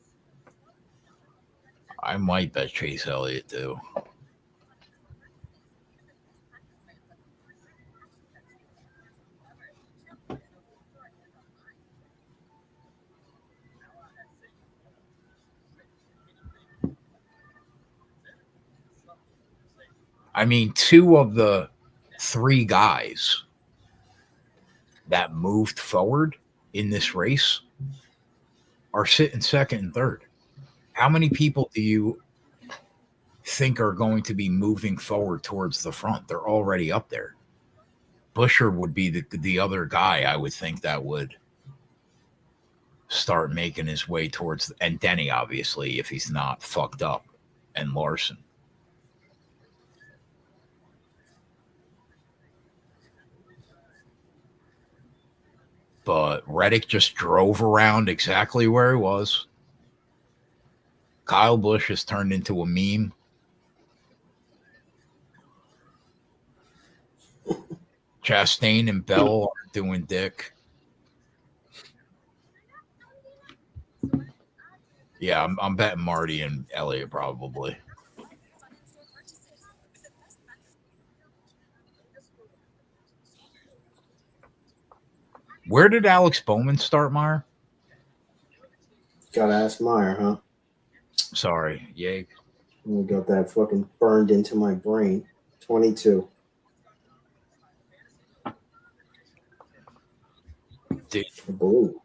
I might bet Chase Elliott too. I mean, two of the three guys that moved forward in this race are sitting second and third. How many people do you think are going to be moving forward towards the front? They're already up there. Busher would be the other guy I would think that would start making his way towards, and Denny, obviously, if he's not fucked up, and Larson. but Reddick just drove around exactly where he was. Kyle Busch has turned into a meme. Chastain and Bell are doing dick. Yeah, I'm betting Marty and Elliott probably. Where did Alex Bowman start, Meyer? Gotta ask Meyer, huh? Sorry, yay. We got that fucking burned into my brain. 22. Did Blue.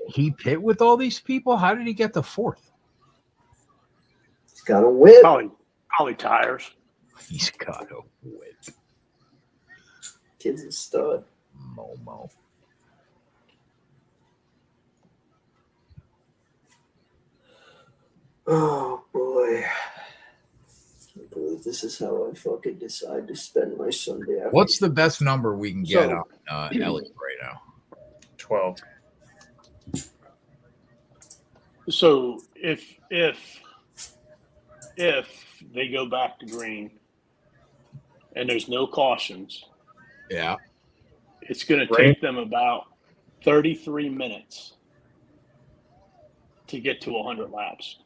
he pit with all these people? How did he get to fourth? He's got a whip. Probably tires. He's got a whip. Kid's a stud. Momo. Oh boy. I can't believe this is how I fucking decide to spend my Sunday afternoon. What's the best number we can get So- on Elliott right now? 12. So if they go back to green and there's no cautions, Yeah. it's going to Right. take them about 33 minutes to get to 100 laps.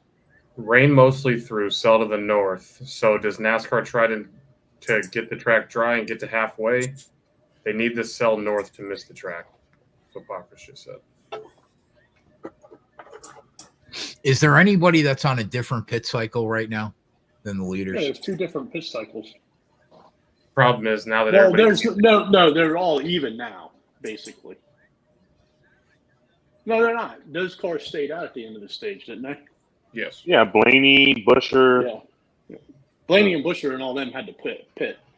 Rain mostly through, sell to the north. So does NASCAR try to get the track dry and get to halfway? They need to sell north to miss the track. That's what Bachus just said. Is there anybody that's on a different pit cycle right now than the leaders? Yeah, there's two different pit cycles. Problem is now that No, everybody's they're all even now, basically. No, they're not. Those cars stayed out at the end of the stage, didn't they? yes. Yeah, Blaney, Busher. Yeah. Blaney and Busher and all them had to pit.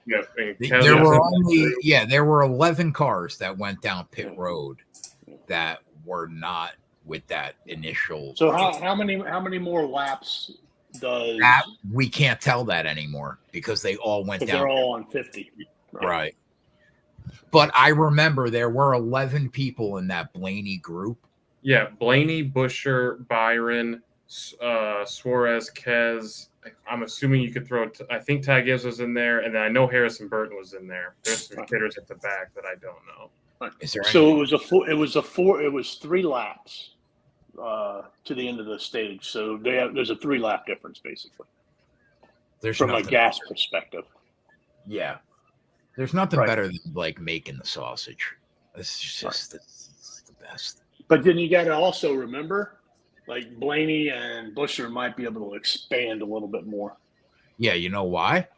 Yeah, and There Kevin- were there were 11 cars that went down pit Yeah. road that were not with that initial. So how many more laps does? That, we can't tell that anymore because they all went Because down. they're all on 50. Right. But I remember there were 11 people in that Blaney group. Yeah, Blaney, Busher, Byron, Suarez, Kez. I'm assuming you could throw. I think Ty Gibbs was in there, and then I know Harrison Burton was in there. There's some hitters at the back that I don't know. Is there So any- it was 3 laps to the end of the stage. So there's a 3-lap difference basically there's from a nothing gas perspective. Yeah. There's nothing Right. better than like making the sausage. This is just it's the best. But then you got to also remember, like Blaney and Busher might be able to expand a little bit more. Yeah, you know why?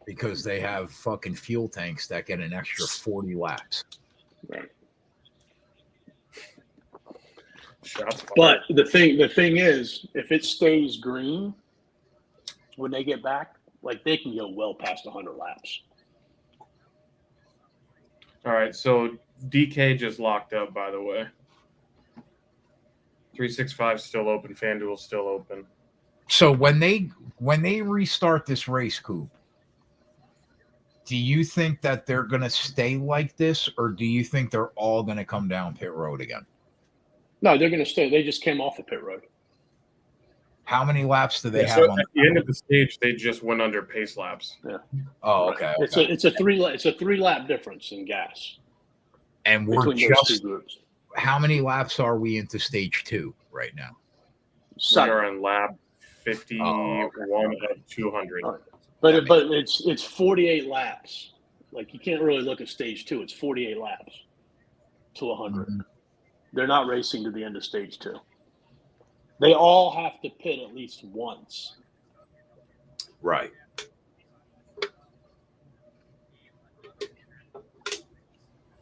Because they have fucking fuel tanks that get an extra 40 laps. Right. Shots fired. But the thing is, if it stays green when they get back, like they can go well past 100 laps. All right, so DK just locked up, by the way. 365 still open. FanDuel's still open. So when they restart this race, Coop, do you think that they're gonna stay like this, or do you think they're all gonna come down pit road again? No, they're going to stay. They just came off the pit road. How many laps do they have So on at the end of the stage, they just went under pace laps. Oh, okay. It's a 3-lap difference in gas And we're between those two just groups. how many laps are we into stage 2 right now? We Seven. are on lap 51 of 200. All right. But it's 48 laps. Like you can't really look at stage 2. It's 48 laps to 100. Mhm. They're not racing to the end of stage 2. They all have to pit at least once. Right.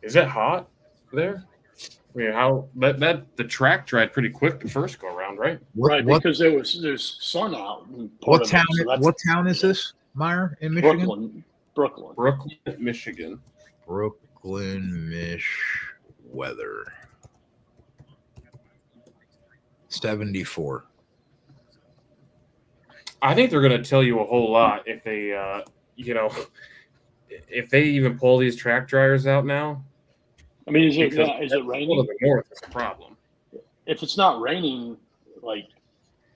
Is it hot there? I mean, how that the track dried pretty quick the first go around, right? Right, What because there's sun out. in part of it, town? so that's What town is this, Meyer, in Michigan? Brooklyn. Brooklyn, Michigan. Brooklyn, weather. 74. I think they're going to tell you a whole lot if they, if they even pull these track dryers out now. I mean, is it Because is a it little raining? bit north is a problem. If it's not raining, like,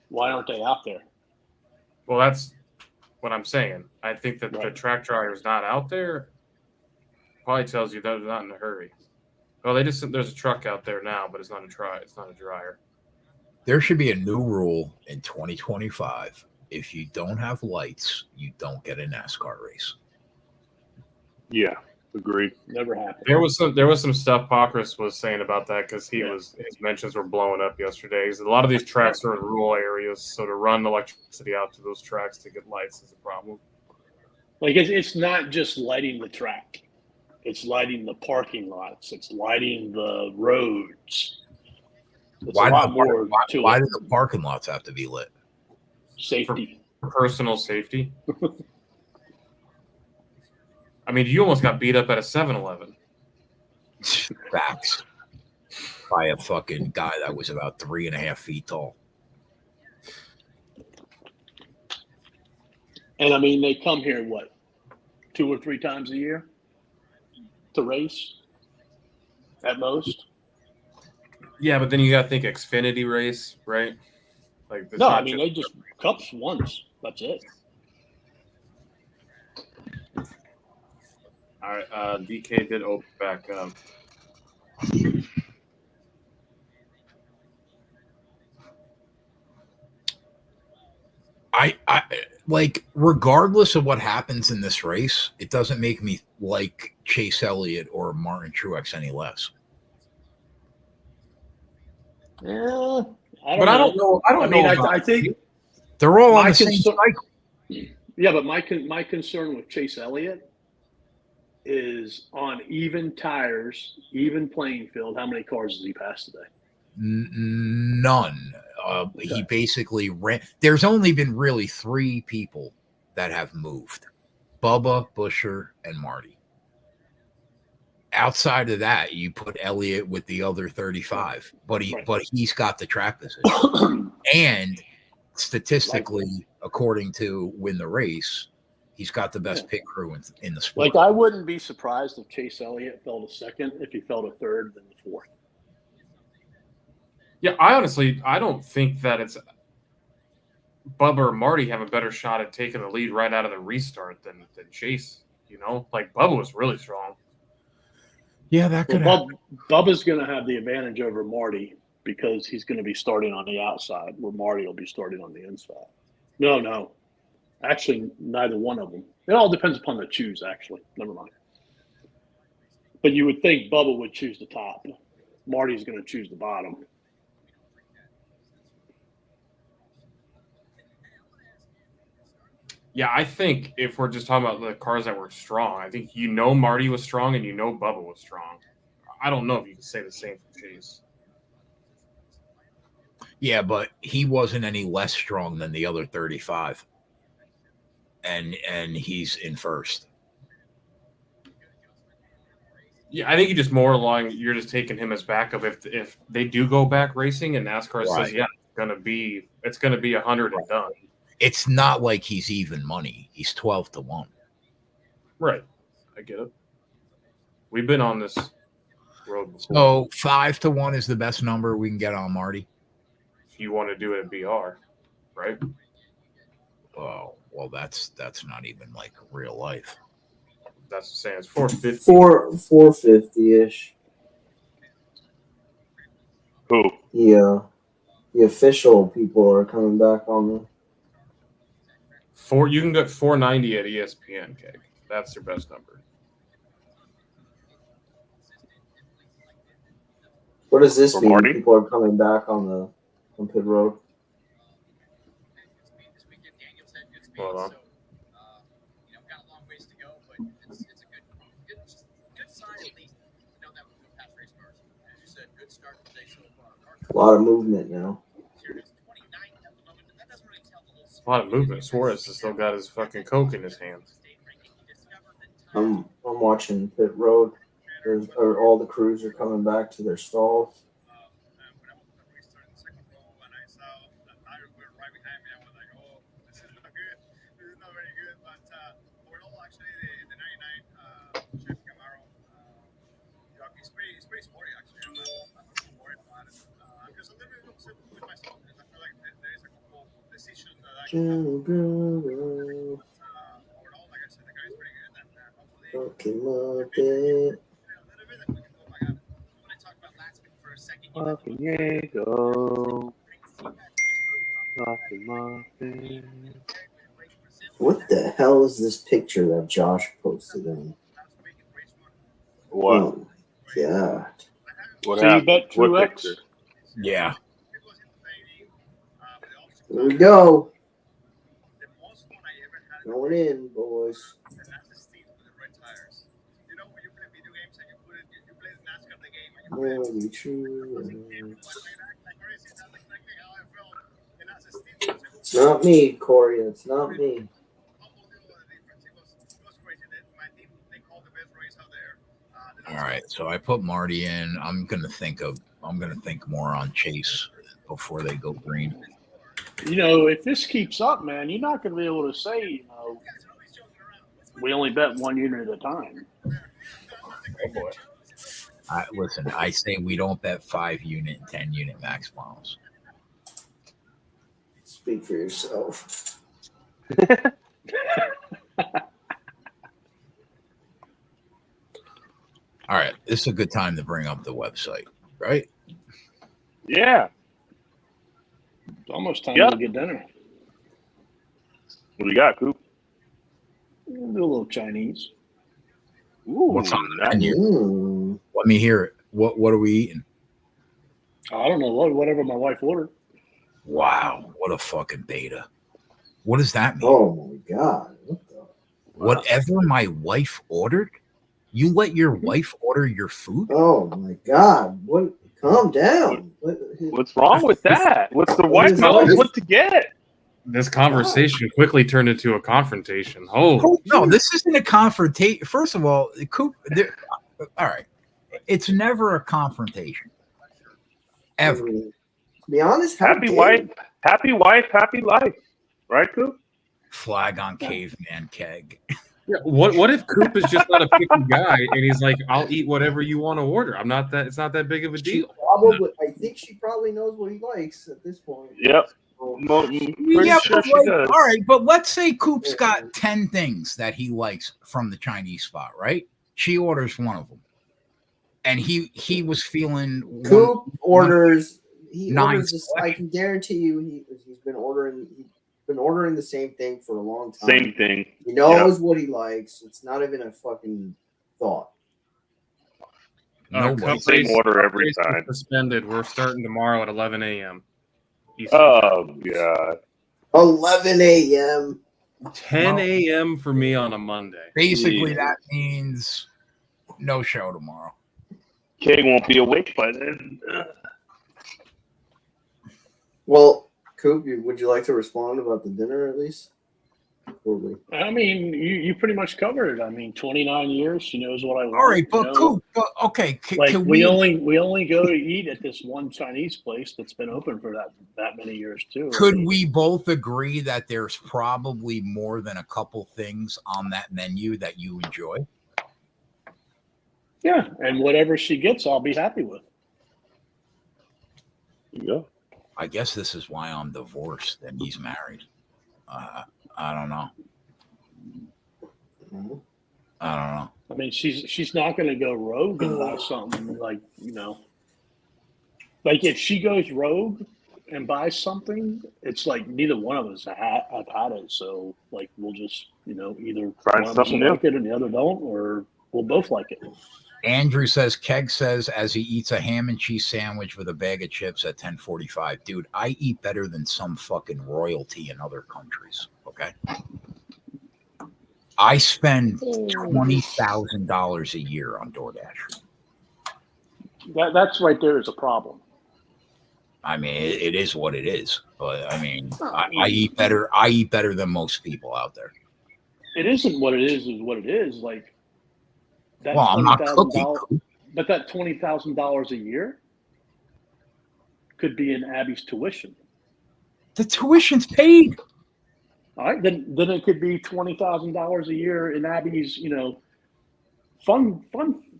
why aren't they out there? Well, that's what I'm saying. I think that the Right. track dryer is not out there. Probably tells you they're not in a hurry. Well, there's a truck out there now, but it's not a dryer. There should be a new rule in 2025. If you don't have lights, you don't get a NASCAR race. Yeah, agreed. Never happened. There was some stuff Pockrass was saying about that because his mentions were blowing up yesterday. A lot of these tracks are in rural areas, so to run electricity out to those tracks to get lights is a problem. Like, it's not just lighting the track. It's lighting the parking lots. It's lighting the roads. It's a lot more to Why it. do the parking lots have to be lit? Safety. For personal safety. I mean, you almost got beat up at a 7-Eleven. Facts. By a fucking guy that was about 3.5 feet tall. And I mean, they come here, what, 2 or 3 times a year to race at most? Yeah, but then you got to think Xfinity race, right? Like, No, I mean, they just cups once. That's it. All right, DK did open back up. I like, regardless of what happens in this race, it doesn't make me like Chase Elliott or Martin Truex any less. Yeah, I don't know. I think They're all on my the same concern- cycle. Yeah, but my concern with Chase Elliott is on even tires, even playing field. How many cars has he passed today? None. He Okay. basically ran. There's only been really 3 people that have moved: Bubba, Busher, and Marty. Outside of that, you put Elliott with the other 35, but he's got the track position. And statistically, according to Win the Race, he's got the best pit crew in the sport. Like, I wouldn't be surprised if Chase Elliott fell to second, if he fell to third, then the fourth. Yeah, I don't think that it's Bubba or Marty have a better shot at taking the lead right out of the restart than Chase. You know, like, Bubba was really strong. Yeah, that could happen. Bubba's going to have the advantage over Marty because he's going to be starting on the outside, where Marty will be starting on the inside. No. Actually, neither one of them. It all depends upon the choose, actually. Never mind. But you would think Bubba would choose the top. Marty's going to choose the bottom. Yeah, I think if we're just talking about the cars that were strong, I think Marty was strong and Bubba was strong. I don't know if you can say the same for Chase. Yeah, but he wasn't any less strong than the other 35. And he's in first. Yeah, I think you're just taking him as backup if they do go back racing and NASCAR says, yeah, it's gonna be 100 and done. It's not like he's even money. He's 12-1. Right. I get it. We've been on this road before. So 5-1 is the best number we can get on Marty. If you want to do it at BR, right? Oh, well, that's not even like real life. That's the same. It's 450. 450-ish. Who? Yeah. The official people are coming back on the. You can get 490 at ESPN, Keg. That's their best number. What does this For mean? Marty? People are coming back on pit road. Hold on. Got a long ways to go, but it's a good sign at least. That we'll go past race cars. As you said, good start today so far. A lot of movement now. A lot of movement. Suarez has still got his fucking Coke in his hands. I'm watching pit road. All the crews are coming back to their stalls. pretty sporty actually. I'm not too worried about it because I'm living with myself. Because I feel like there is a couple decisions that I can have. Overall, like I said, the guy's pretty good. And hopefully, a little bit, and we can go back at it. I want to talk about last week for a second. Muffin Diego. Muffin. What the hell is this picture that Josh posted in? What? Oh my god. What So you happened? bet True What X? picture? Yeah. Here we go. Going in, boys. Holy true. It's not me, Corey. It's not me. All right. So I put Marty in. I'm gonna think more on Chase before they go green. You know, if this keeps up, man, you're not going to be able to say, you know, we only bet 1 unit at a time. Oh boy. Listen, I say we don't bet 5 unit and 10 unit max bombs. Speak for yourself. All right. This is a good time to bring up the website, right? Yeah. It's almost time Yeah. to get dinner. What do you got, Coop? We'll do a little Chinese. Ooh, What's on the nice. menu? Let me hear it. What are we eating? I don't know, whatever my wife ordered. Wow. What a fucking beta. What does that mean? Oh my god. What the? Whatever my wife ordered? You let your wife order your food? Oh my god. What? Calm down. What's wrong with that? What's the What wife is knows that? what to get? This conversation quickly turned into a confrontation. Oh, No, this isn't a confrontation. First of all, Coop. All right, it's never a confrontation, ever. To be honest, how Happy dare wife, happy life. Right, Coop? Flag on caveman keg. yeah. What if Coop is just not a picky guy and he's like, I'll eat whatever you want to order. I'm not that. It's not that big of a deal. Probably, I think she probably knows what he likes at this point. Yep. So, Pretty Yeah, sure but she does. all right, but let's say Coop's got 10 things that he likes from the Chinese spot, right? She orders one of them, and he was feeling Coop orders. He 9 orders this. I can guarantee you, he's been ordering. He's been ordering the same thing for a long time. Same thing. He knows what he likes. It's not even a fucking thought. Nobody. Cup Same race- order cup every race is time. Suspended. We're starting tomorrow at 11 a.m. Eastern Oh time. god. 11 a.m. 10 a.m. for me on a Monday. Basically, Jeez. that means no show tomorrow. Kay won't be awake by then. Well, Coop, would you like to respond about the dinner at least? I mean, you pretty much covered it. I mean, 29 years, she knows what I want. All right, but you know? Coop, but okay, Like can we only go to eat at this one Chinese place that's been open for that many years too. Could we both agree that there's probably more than a couple things on that menu that you enjoy? Yeah, and whatever she gets, I'll be happy with. There you go. I guess this is why I'm divorced and he's married. I don't know. I don't know. I mean, she's not going to go rogue and buy something like, you know, like if she goes rogue and buys something, it's like neither one of us have had it. So like we'll just, you know, either Find one of us something will new. like it and the other don't, or we'll both like it. Andrew says, Keg says, as he eats a ham and cheese sandwich with a bag of chips at 10:45. Dude, I eat better than some fucking royalty in other countries. Okay. I spend $20,000 a year on DoorDash. That's right there is a problem. I mean, it is what it is. But I mean, I eat better. I eat better than most people out there. It isn't what it is what it is. Like that Well, I'm not $20,000, cooking. but that $20,000 a year could be in Abby's tuition. The tuition's paid. All right, then it could be $20,000 a year in Abby's, you know, fun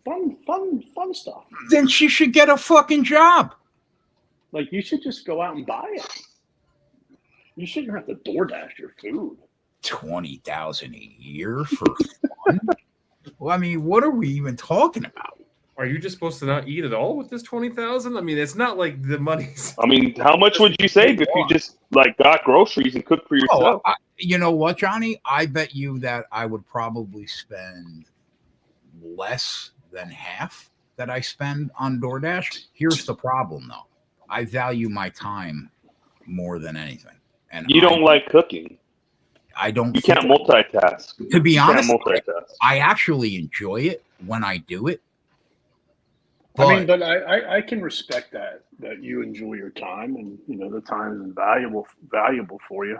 fun stuff. Then she should get a fucking job. Like, you should just go out and buy it. You shouldn't have to DoorDash your food. 20,000 a year for fun? Well, I mean, what are we even talking about? Are you just supposed to not eat at all with this 20,000? I mean, it's not like the money's. I mean, how much would you save if you just like got groceries and cooked for yourself? You know what, Johnny? I bet you that I would probably spend less than half that I spend on DoorDash. Here's the problem, though. I value my time more than anything. And you don't like cooking. I don't. You can't multitask. To be honest, multitask. I actually enjoy it when I do it. But I can respect that you enjoy your time, and you know the time is valuable for you.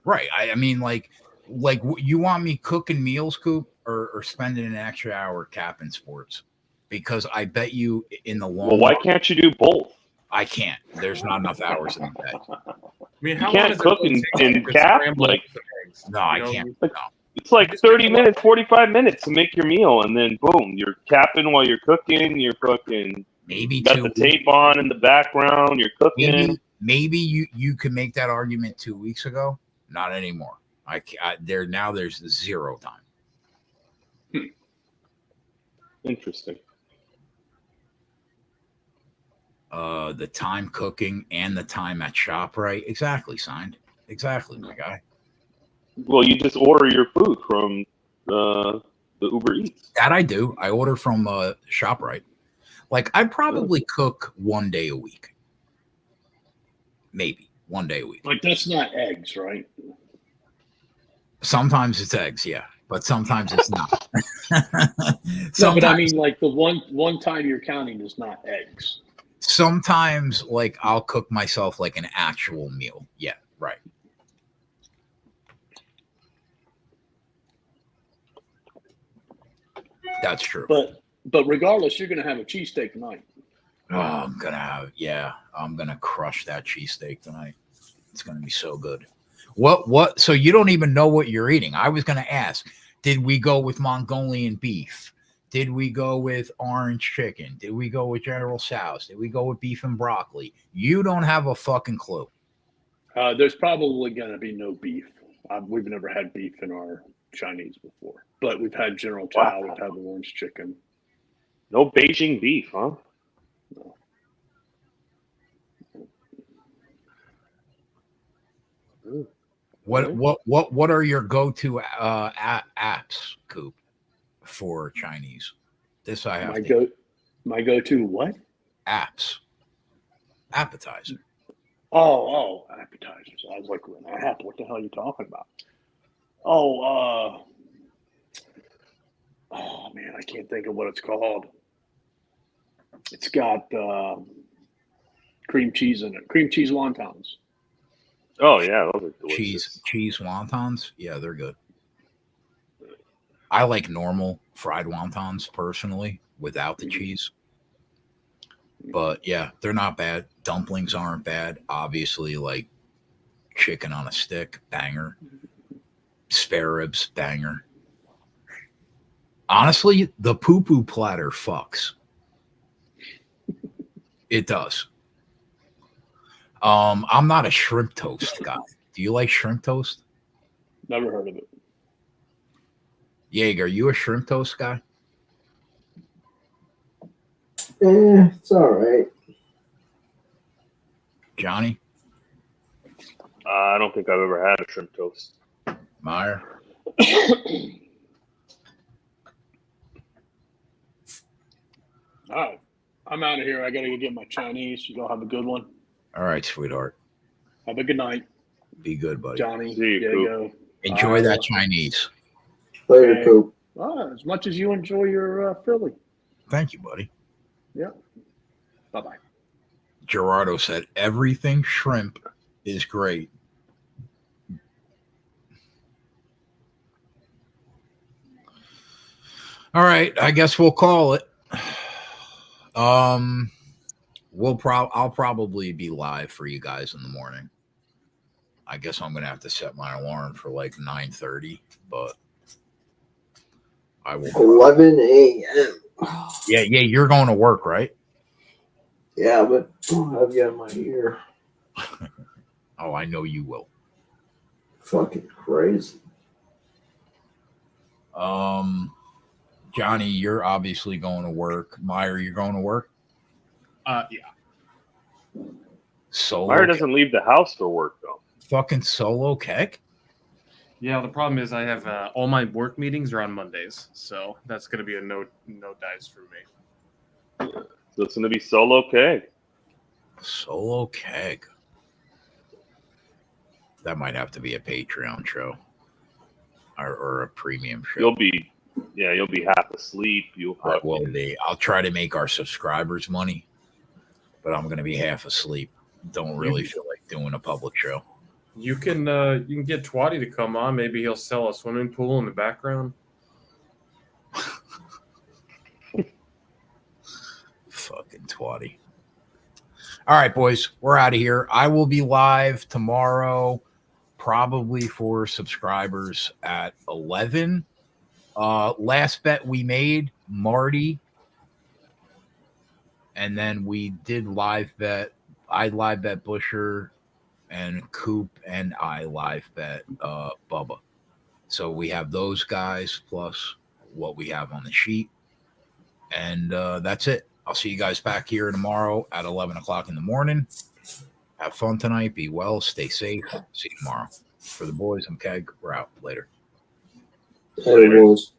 Right. I mean, like you want me cooking meals, Coop, or spending an extra hour capping sports? Because I bet you in the long. Well, why can't you do both? I can't. There's not enough hours in the day. I mean, you can't cook and cap like. No, I can't. No. It's like 30 minutes, 45 minutes to make your meal, and then boom, you're capping while you're cooking. You're fucking maybe got the tape on in the background. You're cooking. Maybe you could make that argument 2 weeks ago. Not anymore. There's zero time. Interesting. The time cooking and the time at ShopRite. Exactly, signed. Exactly, my guy. Well, you just order your food from the Uber Eats. That I do. I order from ShopRite. Like, I probably cook 1 day a week. Maybe 1 day a week. Like, that's not eggs, right? Sometimes it's eggs, yeah. But sometimes it's not. No, but I mean, like, the one time you're counting is not eggs. Sometimes, like, I'll cook myself like an actual meal. Yeah, right. That's true. But regardless, you're going to have a cheesesteak tonight. Oh, I'm going to crush that cheesesteak tonight. It's going to be so good. What? So you don't even know what you're eating. I was going to ask, did we go with Mongolian beef? Did we go with orange chicken? Did we go with General Tso's? Did we go with beef and broccoli? You don't have a fucking clue. There's probably going to be no beef. We've never had beef in our Chinese before, but we've had General Tso. Wow. We've had the orange chicken. No Beijing beef, huh? No. What are your go-to apps, Coop, for Chinese? This I have. My go-to what? Apps. Appetizer. Oh, appetizers. I was like, what the hell are you talking about? Oh man, I can't think of what it's called. It's got cream cheese in it. Cream cheese wontons. Oh yeah, those are delicious. Cheese wontons. Yeah, they're good. I like normal fried wontons personally without the cheese. But yeah, they're not bad. Dumplings aren't bad. Obviously, like chicken on a stick, banger. Spare ribs, banger. Honestly, the poo-poo platter fucks. It does. I'm not a shrimp toast guy. Do you like shrimp toast? Never heard of it. Jaeger, are you a shrimp toast guy? It's all right. Johnny? I don't think I've ever had a shrimp toast. Meyer? All right. I'm out of here. I got to go get my Chinese. You all have a good one. All right, sweetheart. Have a good night. Be good, buddy. Johnny. See you, Diego. Enjoy that Chinese. Later, Okay. Coop. As much as you enjoy your Philly. Thank you, buddy. Yeah. Bye-bye. Gerardo said everything shrimp is great. All right, I guess we'll call it. I'll probably be live for you guys in the morning. I guess I'm gonna have to set my alarm for like 9:30, but I will. 11 a.m. Yeah, you're going to work, right? Yeah, but I've got my ear. Oh, I know you will. Fucking crazy. Johnny, you're obviously going to work. Meyer, you're going to work? Yeah. Solo Meyer doesn't leave the house for work though. fucking solo keg? Yeah, the problem is I have all my work meetings are on Mondays, so that's going to be a no dice for me. So it's going to be solo keg. Solo keg. That might have to be a Patreon show or a premium show. You'll be half asleep. I will be. I'll try to make our subscribers money, but I'm going to be half asleep. Don't really feel like doing a public show. You can get Twatty to come on. Maybe he'll sell a swimming pool in the background. Fucking Twatty. All right, boys, we're out of here. I will be live tomorrow, probably for subscribers at 11. Last bet we made, Marty. And then we did live bet. I live bet Busher and Coop, and I live bet Bubba. So we have those guys plus what we have on the sheet. And that's it. I'll see you guys back here tomorrow at 11 o'clock in the morning. Have fun tonight. Be well. Stay safe. See you tomorrow. For the boys, I'm Keg. We're out. Later. Hey, boys.